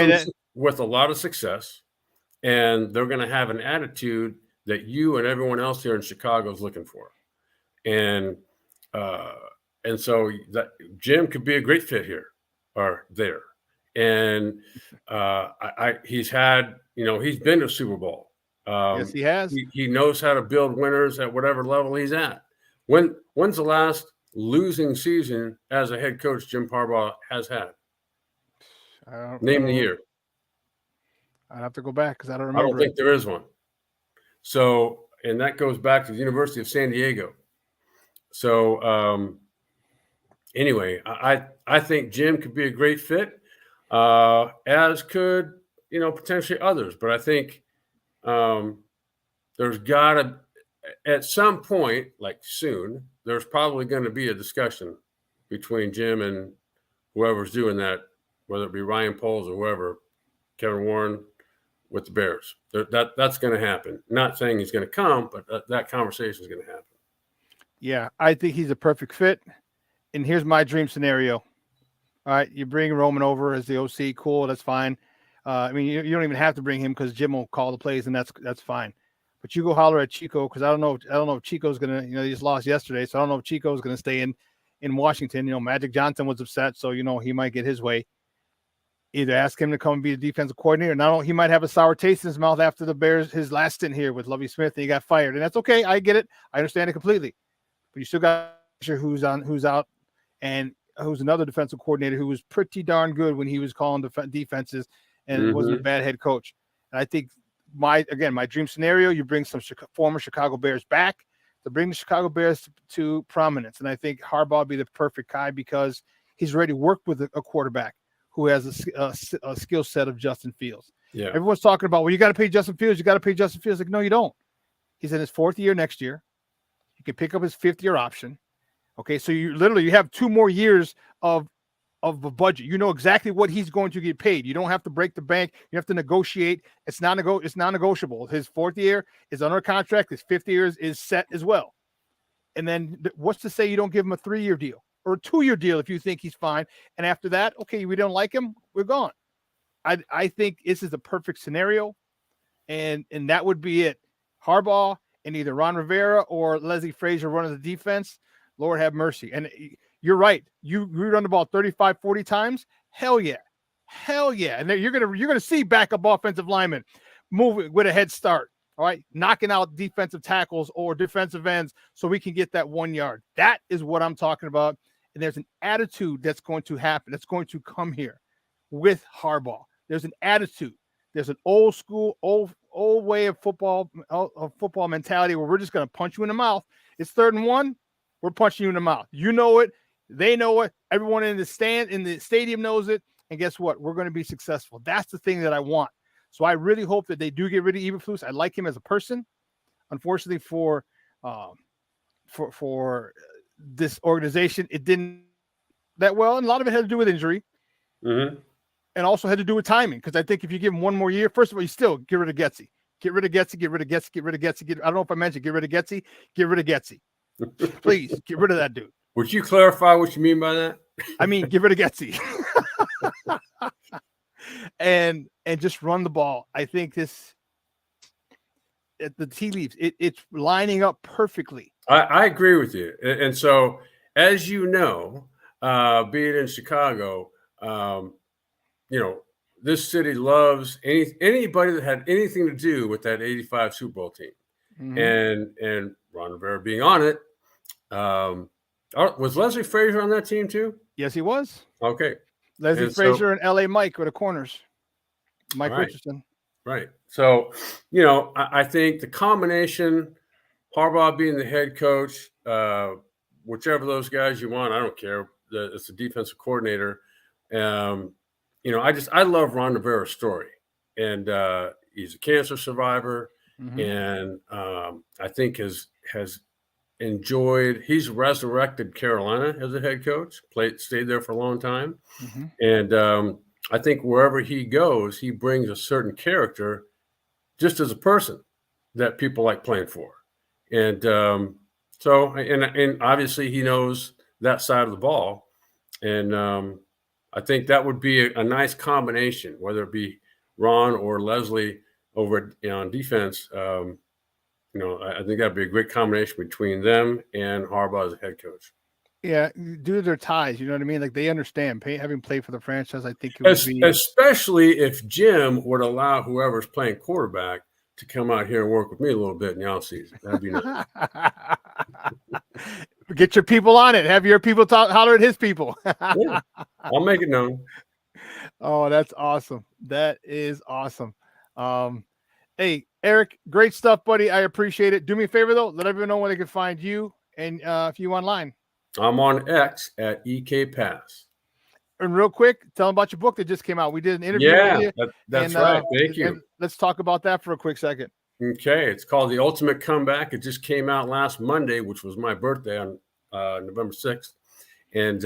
S22: a lot of success. And they're going to have an attitude that you and everyone else here in Chicago is looking for. And so that Jim could be a great fit here or there. And he's had, he's been to Super Bowl.
S5: Yes, he has.
S22: He knows how to build winners at whatever level he's at. When's the last losing season as a head coach Jim Harbaugh has had? Name the year.
S5: I'd have to go back because I don't remember.
S22: I don't think there is one. So, and that goes back to the University of San Diego. So, anyway, I think Jim could be a great fit, as could, potentially others. But I think there's got to, at some point, like soon, there's probably going to be a discussion between Jim and whoever's doing that, whether it be Ryan Poles or whoever, Kevin Warren, with the Bears. That's going to happen. Not saying he's going to come, but that conversation is going to happen.
S5: Yeah, I think he's a perfect fit. And here's my dream scenario. All right, you bring Roman over as the OC. Cool, that's fine. You don't even have to bring him because Jim will call the plays, and that's fine. But you go holler at Chico because I don't know if Chico's gonna. He just lost yesterday, so I don't know if Chico's gonna stay in Washington. Magic Johnson was upset, so he might get his way. either ask him to come and be the defensive coordinator. Not only he might have a sour taste in his mouth after the Bears, his last stint here with Lovie Smith, and he got fired. And that's okay. I get it. I understand it completely. But you still got who's out, and who's another defensive coordinator who was pretty darn good when he was calling defenses and wasn't a bad head coach. And I think my dream scenario, you bring some former Chicago Bears back to bring the Chicago Bears to prominence. And I think Harbaugh would be the perfect guy because he's already worked with a quarterback who has a skill set of Justin Fields.
S22: Yeah.
S5: Everyone's talking about, well, you got to pay Justin Fields. You got to pay Justin Fields. Like, no, you don't. He's in his 4th year next year. You can pick up his 5th-year option. Okay, so you have 2 more years of a budget. You know exactly what he's going to get paid. You don't have to break the bank. You have to negotiate. It's non-negotiable. His 4th year is under contract. His 5th year is set as well. And then what's to say you don't give him a 3-year deal or a 2-year deal if you think he's fine? And after that, okay, we don't like him, we're gone. I think this is the perfect scenario, and that would be it. Harbaugh and either Ron Rivera or Leslie Frazier running the defense. Lord have mercy. And you're right. You run the ball 35, 40 times. Hell yeah. And then you're gonna see backup offensive linemen moving with a head start. All right, knocking out defensive tackles or defensive ends so we can get that 1 yard. That is what I'm talking about. And there's an attitude that's going to happen. That's going to come here with Harbaugh. There's an attitude. There's an old school, old way of football mentality where we're just going to punch you in the mouth. It's 3rd and 1. We're punching you in the mouth. You know it. They know it. Everyone in the stadium knows it. And guess what? We're going to be successful. That's the thing that I want. So I really hope that they do get rid of Eberflus. I like him as a person. Unfortunately for this organization, it didn't that well. And a lot of it had to do with injury.
S22: Mm-hmm.
S5: And also had to do with timing. Because I think if you give him 1 more year, first of all, you still get rid of Getsy. Get rid of Getsy. I don't know if I mentioned get rid of Getsy. Get rid of Getsy. Please get rid of that dude.
S22: Would you clarify what you mean by that?
S5: I mean, get rid of Getsy. and just run the ball. I think the tea leaves, it's lining up perfectly.
S22: I agree with you. And so, as you know, being in Chicago, this city loves anybody that had anything to do with that 85 Super Bowl team. Mm-hmm. And Ron Rivera being on it. Was Leslie Frazier on that team too?
S5: Yes, he was.
S22: Okay.
S5: Leslie Frazier and L.A. Mike were the corners. Mike Richardson.
S22: Right. So, I think the combination, Harbaugh being the head coach, whichever of those guys you want, I don't care. It's the defensive coordinator. I love Ron Rivera's story. And he's a cancer survivor. Mm-hmm. And I think he's resurrected Carolina as a head coach, stayed there for a long time. Mm-hmm. And I think wherever he goes, he brings a certain character just as a person that people like playing for. And and obviously he knows that side of the ball. And I think that would be a nice combination, whether it be Ron or Leslie over on defense. I think that'd be a great combination between them and Harbaugh as a head coach.
S5: Yeah, due to their ties, you know what I mean? Like they understand having played for the franchise. I think it would be
S22: especially if Jim would allow whoever's playing quarterback to come out here and work with me a little bit in the offseason. That'd be nice.
S5: Get your people on it. Have your people holler at his people.
S22: Yeah, I'll make it known.
S5: Oh, that's awesome. That is awesome. Hey, Erik, great stuff, buddy. I appreciate it. Do me a favor, though. Let everyone know where they can find you and if you online.
S22: I'm on X at EK Pass.
S5: And real quick, tell them about your book that just came out. We did an interview with you.
S22: That's right. Thank you.
S5: And let's talk about that for a quick second.
S22: Okay. It's called The Ultimate Comeback. It just came out last Monday, which was my birthday on November 6th. And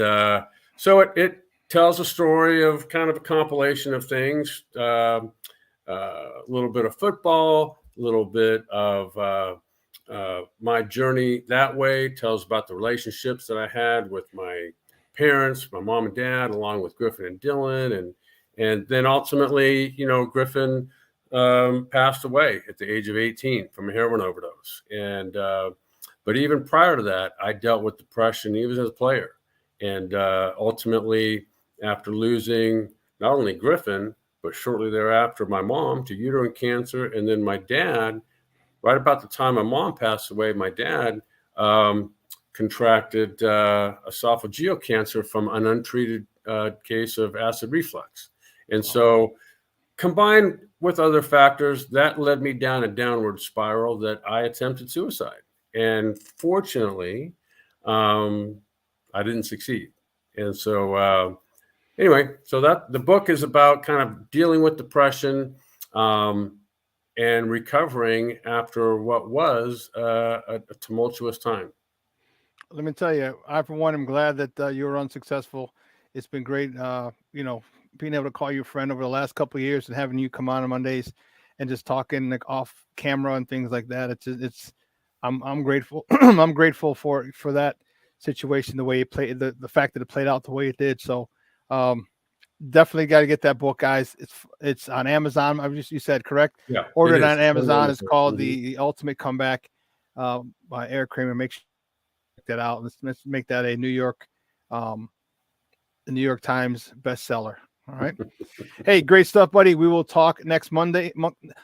S22: so it tells a story of kind of a compilation of things, a little bit of football, a little bit of my journey that way, tells about the relationships that I had with my parents, my mom and dad, along with Griffin and Dylan. And then ultimately, Griffin passed away at the age of 18 from a heroin overdose. And but even prior to that, I dealt with depression even as a player. And ultimately, after losing not only Griffin, but shortly thereafter, my mom to uterine cancer. And then my dad, right about the time my mom passed away, my dad contracted esophageal cancer from an untreated case of acid reflux. And so combined with other factors, that led me down a downward spiral that I attempted suicide. And fortunately, I didn't succeed. And so anyway, so that the book is about kind of dealing with depression and recovering after what was a tumultuous time.
S5: Let me tell you, I, for one, am glad that you were unsuccessful. It's been great, being able to call you a friend over the last couple of years and having you come on Mondays and just talking like off camera and things like that. I'm grateful. I'm grateful for that situation, the way it played, the fact that it played out the way it did. So, definitely got to get that book, guys. It's on Amazon. You said correct?
S22: Yeah.
S5: Order it on Amazon. It's called The Ultimate Comeback by Erik Kramer. Make sure you check that out. Let's make that a New York Times bestseller. All right. Hey, great stuff, buddy. We will talk next Monday.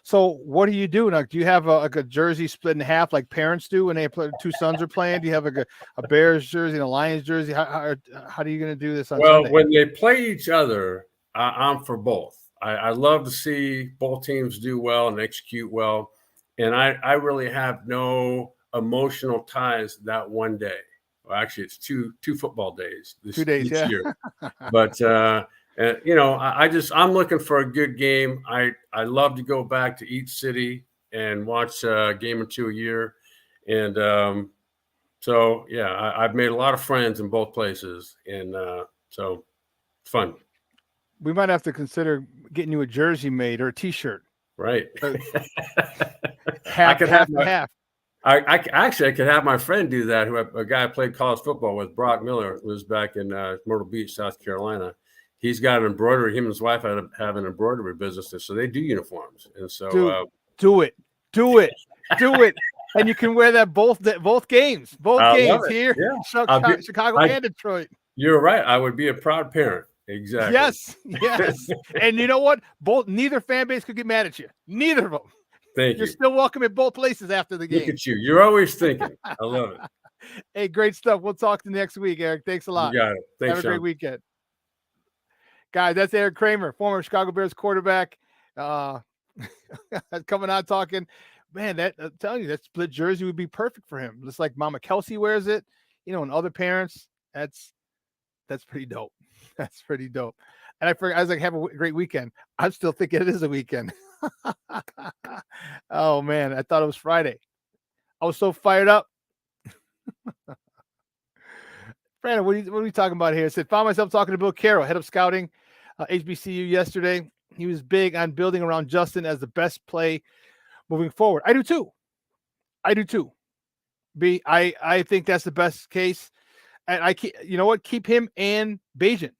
S5: So what do you do now? Do you have a jersey split in half like parents do when they play, two sons are playing? Do you have a Bears jersey and a Lions jersey? How are you going to do this on Sunday?
S22: When they play each other, I'm for both. I love to see both teams do well and execute well. And I really have no emotional ties that one day. Well, actually, it's two football days this
S5: 2 days,
S22: each year. But I'm looking for a good game. I love to go back to each city and watch a game or two a year. And I've made a lot of friends in both places. And so it's fun.
S5: We might have to consider getting you a jersey made or a T-shirt.
S22: Right.
S5: half.
S22: I could have my friend do that. A guy I played college football with, Brock Miller, lives back in Myrtle Beach, South Carolina. He's got an embroidery. Him and his wife have an embroidery business, so they do uniforms. And so,
S5: do it, and you can wear that both games, here,
S22: yeah.
S5: Chicago and Detroit.
S22: You're right. I would be a proud parent. Exactly.
S5: Yes. And you know what? Neither fan base could get mad at you. Neither of them.
S22: Thank you.
S5: You're still welcome at both places after the game.
S22: Look at you. You're always thinking. I love it.
S5: Hey, great stuff. We'll talk to you next week, Erik. Thanks a lot.
S22: You got it. Thanks,
S5: Have a great weekend. Guys, that's Erik Kramer, former Chicago Bears quarterback. Coming out talking. Man, I'm telling you, that split jersey would be perfect for him. Just like Mama Kelsey wears it, and other parents. That's pretty dope. That's pretty dope. And I was like, have a great weekend. I'm still thinking it is a weekend. Oh man, I thought it was Friday. I was so fired up. Brandon, what are we talking about here? I said, found myself talking to Bill Carroll, head of scouting, HBCU yesterday. He was big on building around Justin as the best play moving forward. I do too. B, I think that's the best case. And keep him and Bajan.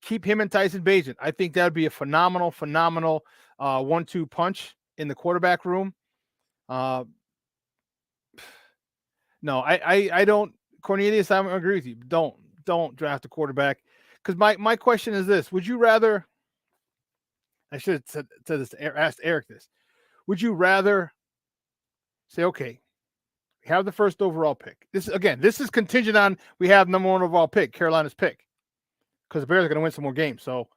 S5: Keep him and Tyson Bajan. I think that would be a phenomenal 1-2 punch in the quarterback room. No, I don't. Cornelius, I don't agree with you. Don't draft a quarterback. Because my question is this: would you rather? I should have said this. Asked Erik this. Would you rather say, okay, we have the first overall pick? This is contingent on we have number one overall pick, Carolina's pick, because the Bears are going to win some more games. So,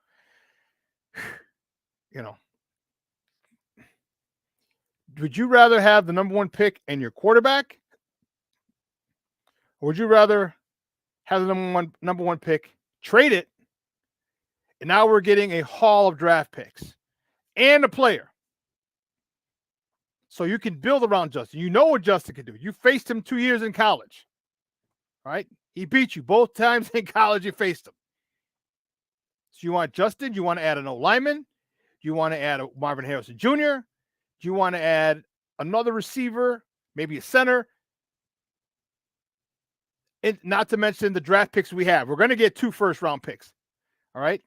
S5: would you rather have the number one pick and your quarterback? Or would you rather have the number one pick, trade it, and now we're getting a haul of draft picks and a player? So you can build around Justin. You know what Justin can do. You faced him 2 years in college, right? He beat you both times in college. You faced him. So you want Justin? You want to add an O lineman? You want to add a Marvin Harrison Jr.? Do you want to add another receiver, maybe a center? And not to mention the draft picks we have. We're going to get 2 first-round picks. All right?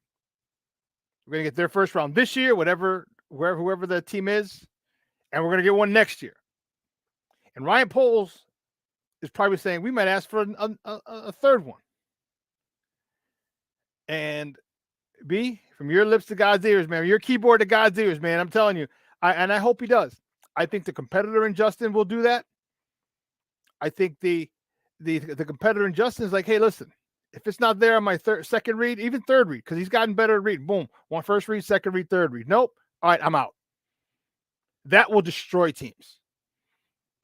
S5: We're going to get their first round this year, whoever the team is, and we're going to get one next year. And Ryan Poles is probably saying we might ask for a third one. And B, from your lips to God's ears, man. Your keyboard to God's ears, man. I'm telling you. I hope he does. I think the competitor in Justin will do that. I think the competitor in Justin is like, hey, listen, if it's not there on my second read, even third read, because he's gotten better at reading. Boom. One first read, second read, third read. Nope. All right, I'm out. That will destroy teams.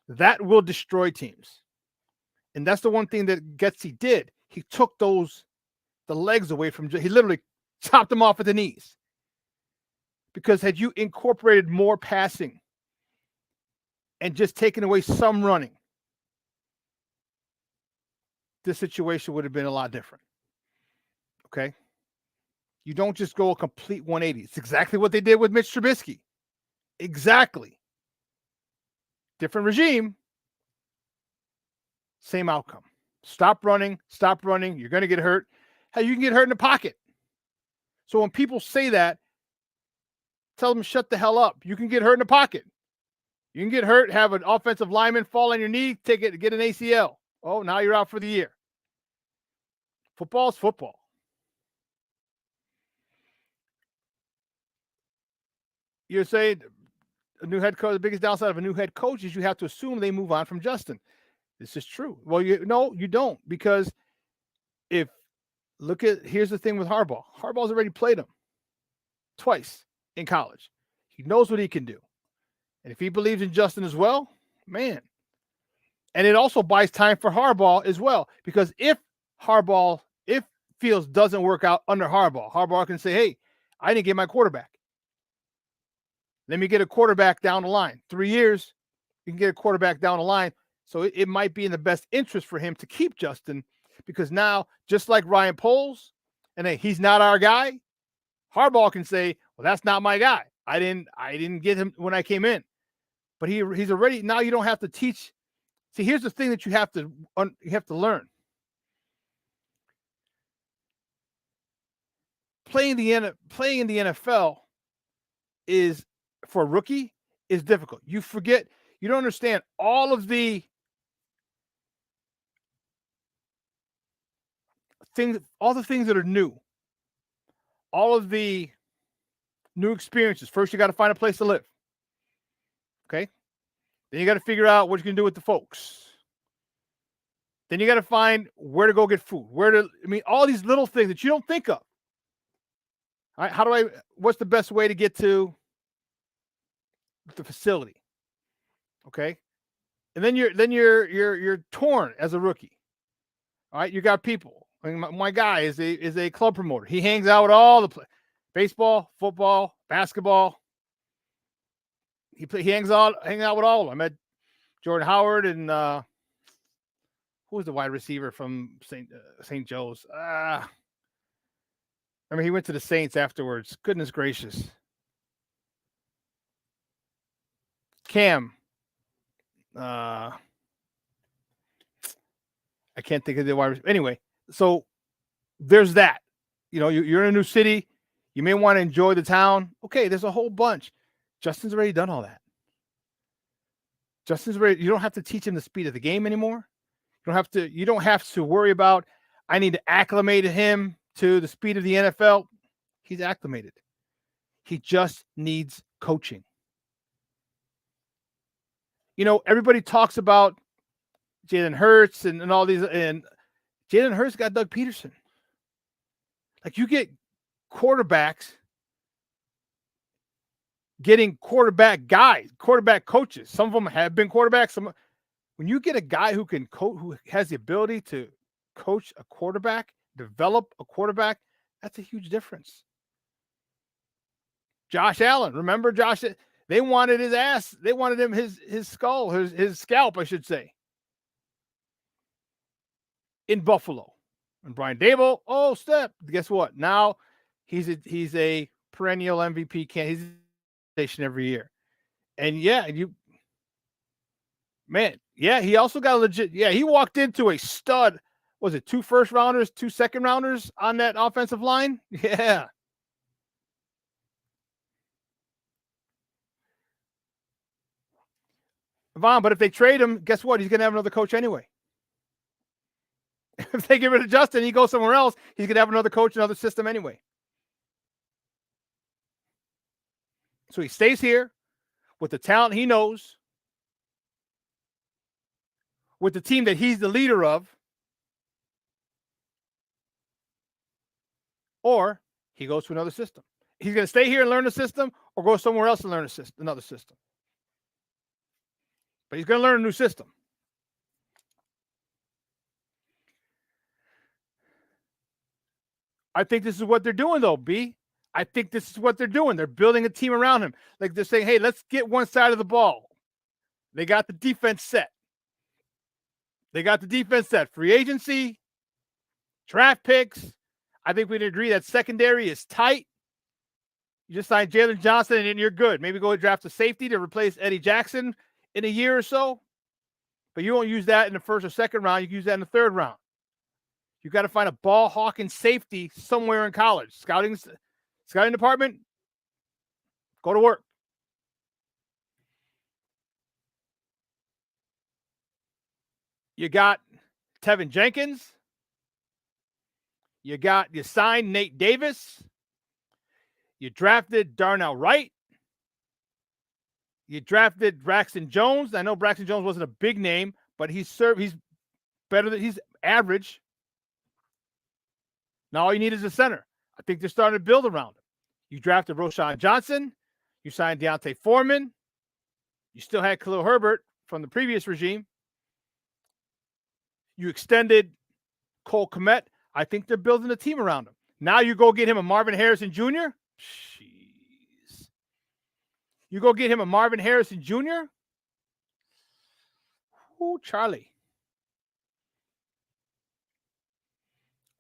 S5: That will destroy teams. And that's the one thing that Getsy did. He took the legs away from, he literally chopped them off at the knees. Because had you incorporated more passing and just taken away some running, this situation would have been a lot different. Okay? You don't just go a complete 180. It's exactly what they did with Mitch Trubisky. Exactly. Different regime. Same outcome. Stop running. Stop running. You're going to get hurt. Hey, you can get hurt in the pocket. So when people say that, tell them shut the hell up. You can get hurt in the pocket. You can get hurt, have an offensive lineman fall on your knee, get an ACL. Oh, now you're out for the year. Football's football. You're saying a new head coach, the biggest downside of a new head coach is you have to assume they move on from Justin. This is true. Well, you don't, because here's the thing with Harbaugh. Harbaugh's already played him twice in college. He knows what he can do. And if he believes in Justin as well, man. And it also buys time for Harbaugh as well, because if Fields doesn't work out under Harbaugh can say, hey, I didn't get my quarterback. Let me get a quarterback down the line. 3 years, you can get a quarterback down the line. So it might be in the best interest for him to keep Justin, because now, just like Ryan Poles, and hey, he's not our guy, Harbaugh can say, well, that's not my guy. I didn't get him when I came in. But he's already, now you don't have to teach. See, here's the thing that you have to learn. Playing in the NFL is, for a rookie, is difficult. You don't understand all the things that are new. All of the new experiences. First, you got to find a place to live. Okay? Then you got to figure out what you can do with the folks. Then you got to find where to go get food. All these little things that you don't think of. All right, what's the best way to get to the facility? Okay? And then you're torn as a rookie. All right, you got people. I mean, my guy is a club promoter. He hangs out with all the baseball, football, basketball. He hangs out with all of them. I met Jordan Howard and who was the wide receiver from St. Joe's? He went to the Saints afterwards. Goodness gracious. Cam. I can't think of the wide receiver. Anyway, so there's that. You're in a new city. You may want to enjoy the town. Okay, there's a whole bunch. Justin's already done all that. You don't have to teach him the speed of the game anymore. You don't have to worry about, I need to acclimate him to the speed of the NFL. He's acclimated. He just needs coaching. Everybody talks about Jalen Hurts and all these, and Jalen Hurts got Doug Peterson. Like, you get quarterbacks getting quarterback guys, quarterback coaches. Some of them have been quarterbacks. When you get a guy who can who has the ability to coach a quarterback, develop a quarterback, that's a huge difference. Josh Allen, remember Josh? They wanted his ass. They wanted him his skull, his scalp, I should say, in Buffalo. And Brian Daboll, guess what? Now he's a perennial MVP candidate. He's station every year. And he also got a legit, he walked into a stud. Was it 2 first rounders, 2 second rounders on that offensive line? Yeah. Vaughn, but if they trade him, guess what? He's going to have another coach anyway. If they get rid of Justin, he goes somewhere else, he's going to have another coach, another system anyway. So he stays here with the talent he knows, with the team that he's the leader of, or he goes to another system. He's going to stay here and learn the system or go somewhere else and learn another system. But he's going to learn a new system. I think this is what they're doing, though, B. I think this is what they're doing. They're building a team around him. Like they're saying, hey, let's get one side of the ball. They got the defense set. Free agency, draft picks. I think we'd agree that secondary is tight. You just signed Jalen Johnson and you're good. Maybe go draft a safety to replace Eddie Jackson in a year or so. But you won't use that in the first or second round. You can use that in the third round. You got to find a ball hawking safety somewhere in college. Scouting department, go to work. You got Tevin Jenkins. You signed Nate Davis. You drafted Darnell Wright. You drafted Braxton Jones. I know Braxton Jones wasn't a big name, but he's better than he's average. Now all you need is a center. I think they're starting to build around him. You drafted Roshan Johnson. You signed Deontay Foreman. You still had Khalil Herbert from the previous regime. You extended Cole Kmet. I think they're building a team around him. Now you go get him a Marvin Harrison Jr. Jeez. You go get him a Marvin Harrison Jr. Ooh, Charlie.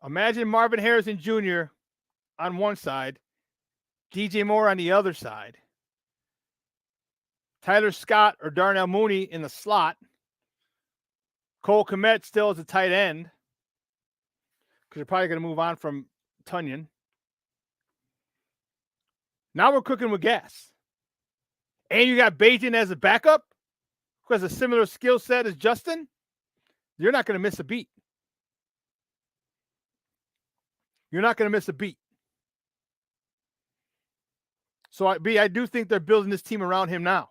S5: Imagine Marvin Harrison Jr. on one side, DJ Moore on the other side, Tyler Scott or Darnell Mooney in the slot, Cole Kmet still as a tight end, because you're probably going to move on from Tunyon. Now we're cooking with gas. And you got Bajan as a backup, who has a similar skill set as Justin. You're not going to miss a beat. So, I do think they're building this team around him now.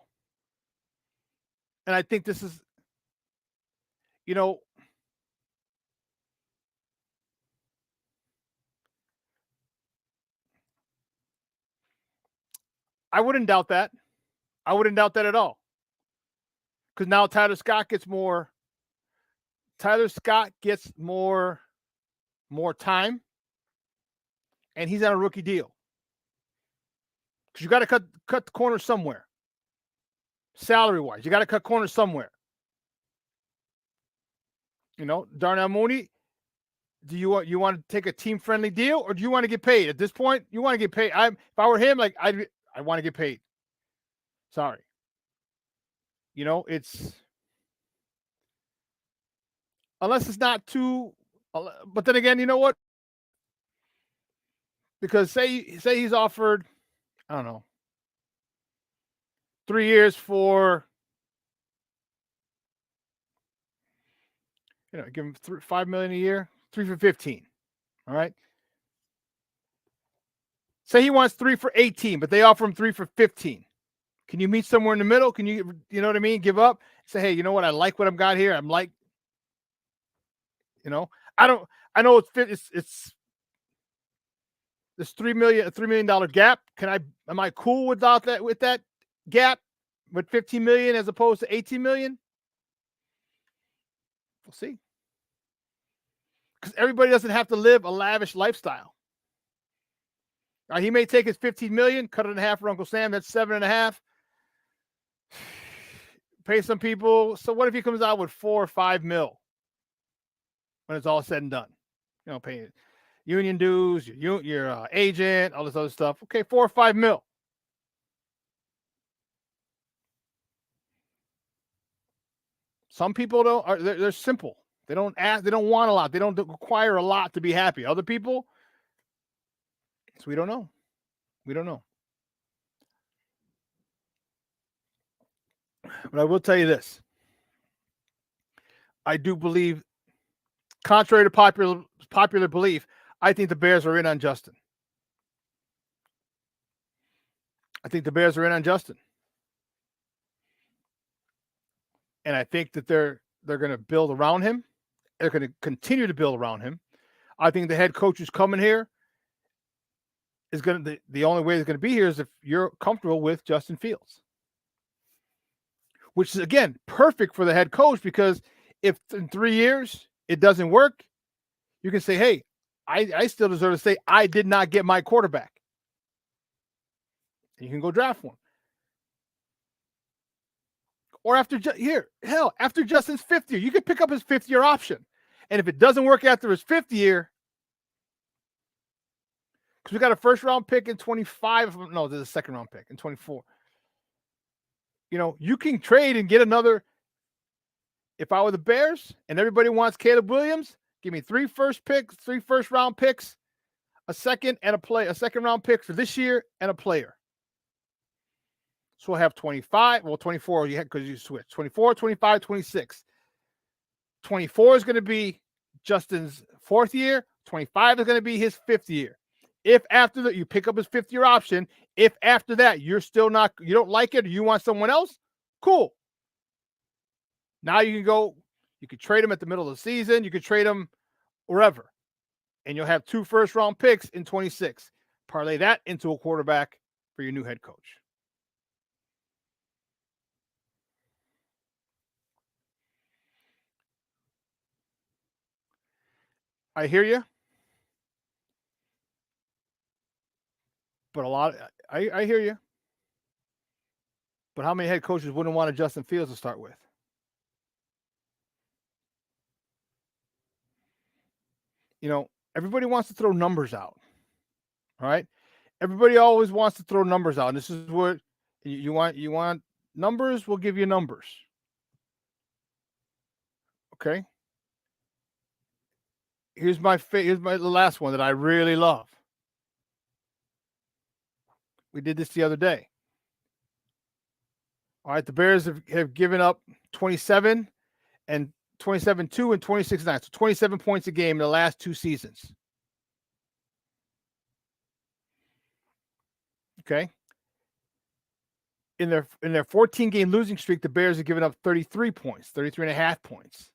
S5: And I think this is, I wouldn't doubt that. I wouldn't doubt that at all. Because now Tyler Scott gets more time. And he's on a rookie deal. Because you got to cut the corner somewhere. Salary-wise, you got to cut corners somewhere. Darnell Mooney, do you want to take a team-friendly deal, or do you want to get paid? At this point, you want to get paid. If I were him, I want to get paid. Sorry. It's unless it's not too. But then again, you know what? Because say he's offered, I don't know, 3 years for, give him $5 million a year, 3 for 15. All right. Say he wants 3 for 18, but they offer him 3 for 15. Can you meet somewhere in the middle? Can you know what I mean? Give up. Say, hey, you know what? I like what I've got here. I'm like, I know it's this $3 million gap. Am I cool with that gap with 15 million as opposed to 18 million? We'll see. Because everybody doesn't have to live a lavish lifestyle. He may take his 15 million, cut it in half for Uncle Sam. That's 7.5. Pay some people. So what if he comes out with 4 or 5 mil when it's all said and done? Paying union dues, your agent, all this other stuff. Okay, 4 or 5 mil. Some people they're simple. They don't ask, they don't want a lot. They don't require a lot to be happy. Other people, so we don't know. But I will tell you this. I do believe, contrary to popular belief, I think the Bears are in on Justin. I think the Bears are in on Justin. And I think that they're going to build around him. They're going to continue to build around him. I think the head coach who's coming here is going to, the only way it's going to be here is if you're comfortable with Justin Fields. Which is, again, perfect for the head coach, because if in 3 years it doesn't work, you can say, hey, I still deserve to say I did not get my quarterback. And you can go draft one. Or after Justin's 5th year, you could pick up his 5th year option. And if it doesn't work after his 5th year, because we got a first round pick in 25. No, there's a second round pick in 24. You can trade and get another. If I were the Bears and everybody wants Caleb Williams, give me 3 first round picks, a second round pick for this year, and a player. So we'll have 25. Well, 24 because you switch. 24, 25, 26. 24 is going to be Justin's 4th year. 25 is going to be his 5th year. If after that you pick up his 5th year option, if after that you don't like it, or you want someone else, cool. Now you can trade him at the middle of the season. You could trade him wherever. And you'll have 2 first round picks in 26. Parlay that into a quarterback for your new head coach. I hear you. But I hear you. But how many head coaches wouldn't want a Justin Fields to start with? Everybody wants to throw numbers out. All right? Everybody always wants to throw numbers out. And this is what you want numbers, we'll give you numbers. Okay? Here's the last one that I really love. We did this the other day. All right, the Bears have given up 27 and 27-2 and 26-9. So 27 points a game in the last 2 seasons. Okay. In their 14-game losing streak, the Bears have given up 33 points, 33.5 points.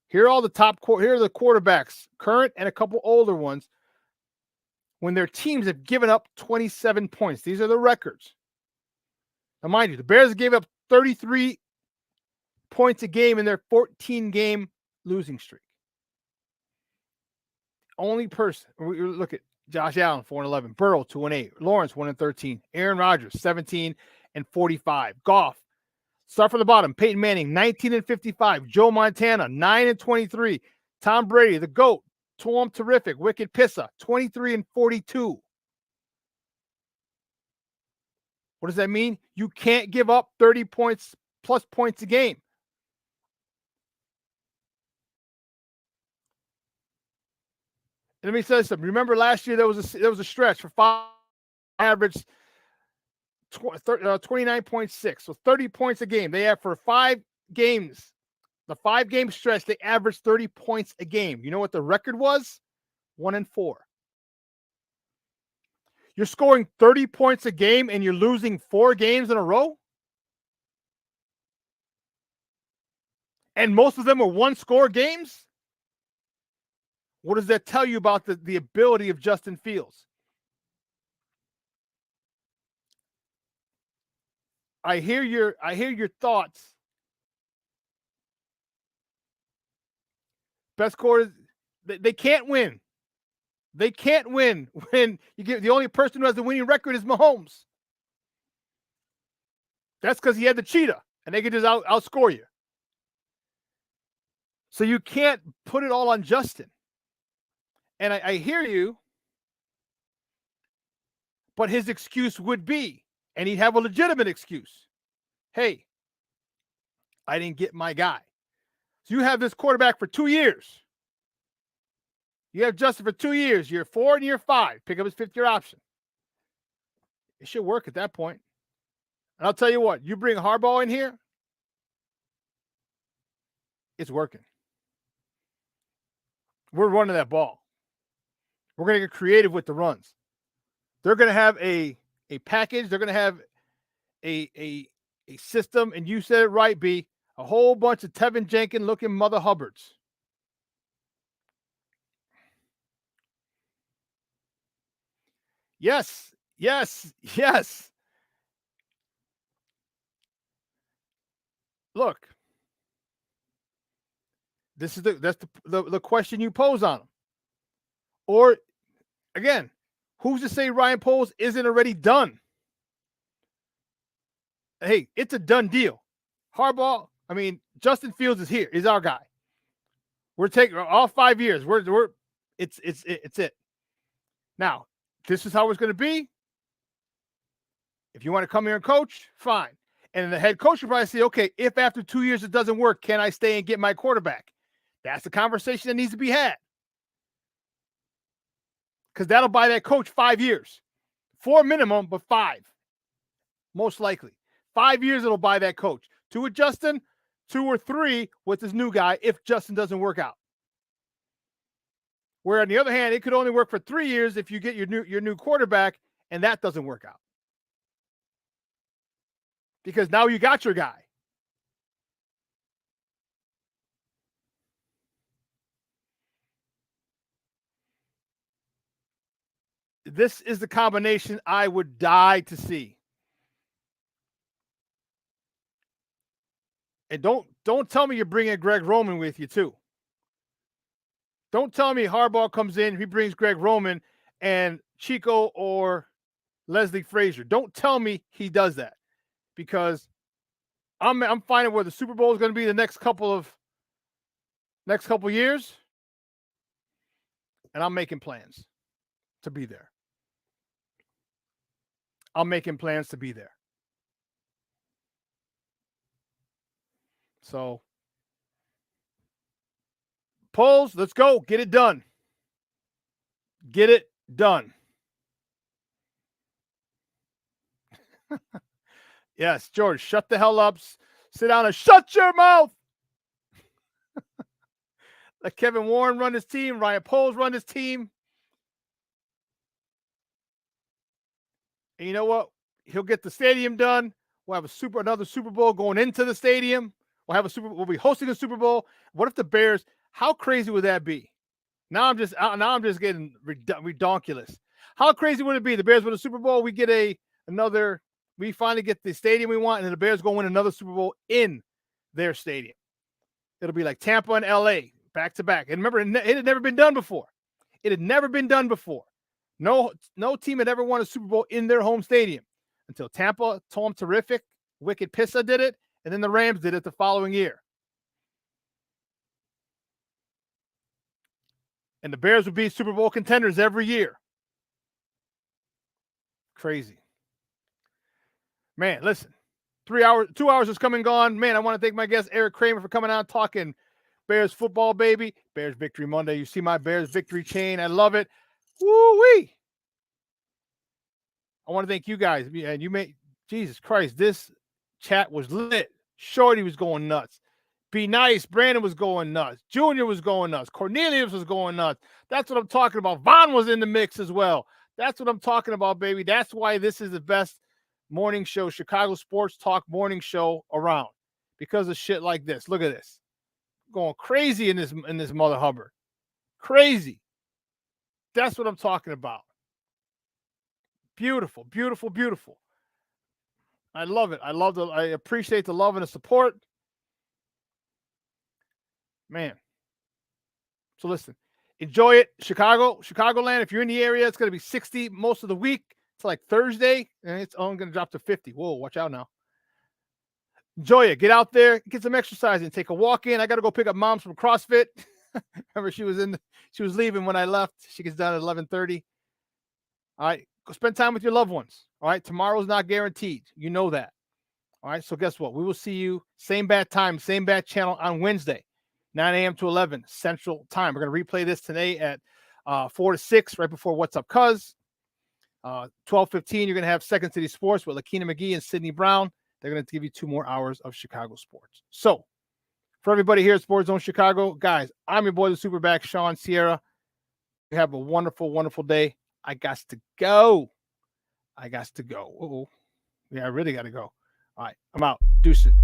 S5: Here are the quarterbacks, current and a couple older ones, when their teams have given up 27 points. These are the records. Now, mind you, the Bears gave up 33 points a game in their 14-game losing streak. Only person, look at Josh Allen, 4-11, Burrow, 2-8, Lawrence, 1-13, Aaron Rodgers, 17-45, Goff, start from the bottom, Peyton Manning, 19-55, Joe Montana, 9-23, Tom Brady, the GOAT, Tom Terrific, Wicked Pissa, 23-42. What does that mean? You can't give up 30 points plus points a game. And let me tell you something. Remember last year there was a stretch for 5 average 29.6. So 30 points a game. They have for 5 games. The 5-game stretch, they averaged 30 points a game. You know what the record was? 1-4. You're scoring 30 points a game and you're losing 4 games in a row? And most of them are 1-score games? What does that tell you about the ability of Justin Fields? I hear your thoughts. Best quarters, they can't win. They can't win when you get the only person who has the winning record is Mahomes. That's because he had the cheetah and they can just outscore you. So you can't put it all on Justin. And I hear you, but his excuse would be, and he'd have a legitimate excuse. Hey, I didn't get my guy. So you have this quarterback for 2 years. You have Justin for 2 years, year 4 and year 5. Pick up his 5th-year option. It should work at that point. And I'll tell you what, you bring Harbaugh in here, it's working. We're running that ball. We're going to get creative with the runs. They're going to have a a package. They're going to have a system, and you said it right, B, a whole bunch of Tevin Jenkins looking Mother Hubbards. Yes. Look, that's the question you pose on them. Or again, who's to say Ryan Poles isn't already done? Hey, it's a done deal. Harbaugh, Justin Fields is here. He's our guy. We're taking all 5 years. It's it. Now, this is how it's going to be. If you want to come here and coach, fine. And the head coach will probably say, okay, if after 2 years it doesn't work, can I stay and get my quarterback? That's the conversation that needs to be had. Because that'll buy that coach 5 years. 4 minimum, but 5. Most likely. 5 years it'll buy that coach. 2 with Justin, 2 or 3 with this new guy if Justin doesn't work out. Where on the other hand, it could only work for 3 years if you get your new quarterback and that doesn't work out. Because now you got your guy. This is the combination I would die to see. And don't tell me you're bringing Greg Roman with you too. Don't tell me Harbaugh comes in, he brings Greg Roman and Chico or Leslie Frazier. Don't tell me he does that. Because I'm finding where the Super Bowl is going to be the next couple years, and I'm making plans to be there. So, Poles, let's go. Get it done. Yes, George, shut the hell up. Sit down and shut your mouth. Let Kevin Warren run his team. Ryan Poles run his team. And you know what? He'll get the stadium done. We'll have another Super Bowl going into the stadium. We'll be hosting a Super Bowl. What if the Bears? How crazy would that be? Now I'm just getting redonkulous. How crazy would it be? The Bears win a Super Bowl. We finally get the stadium we want, and the Bears go win another Super Bowl in their stadium. It'll be like Tampa and LA back to back. And remember, it had never been done before. No team had ever won a Super Bowl in their home stadium until Tampa, Tom Terrific, Wicked Pissa did it, and then the Rams did it the following year. And the Bears would be Super Bowl contenders every year. Crazy. Man, listen, 2 hours is come and gone. Man, I want to thank my guest, Erik Kramer, for coming out talking Bears football, baby. Bears Victory Monday. You see my Bears victory chain. I love it. Woo-wee. I want to thank you guys. And Jesus Christ, this chat was lit. Shorty was going nuts. Be Nice, Brandon was going nuts. Junior was going nuts. Cornelius was going nuts. That's what I'm talking about. Vaughn was in the mix as well. That's what I'm talking about, baby. That's why this is the best morning show, Chicago Sports Talk morning show around, because of shit like this. Look at this. Going crazy in this Mother Hubbard. Crazy. That's what I'm talking about. Beautiful, beautiful, beautiful. I love it. I appreciate the love and the support. Man. So listen, enjoy it. Chicagoland. If you're in the area, it's going to be 60 most of the week. It's like Thursday, and it's only going to drop to 50. Whoa, watch out now. Enjoy it. Get out there, get some exercise and take a walk in. I got to go pick up Moms from CrossFit. Remember, she was leaving when I left. She gets done at 11:30. All right, go spend time with your loved ones. All right, tomorrow's not guaranteed. You know that. All right, so guess what? We will see you same bad time, same bad channel on Wednesday, 9 a.m. to 11 Central Time. We're going to replay this today at 4 to 6, right before What's Up, Cuz. 12:15, you're going to have Second City Sports with Lakina McGee and Sydney Brown. They're going to give you 2 more hours of Chicago sports. So, for everybody here at Sports Zone Chicago, guys, I'm your boy, the Superback, Shawn Sierra. You have a wonderful, wonderful day. I got to go. I got to go. Uh-oh. Yeah, I really got to go. All right, I'm out. Deuce it.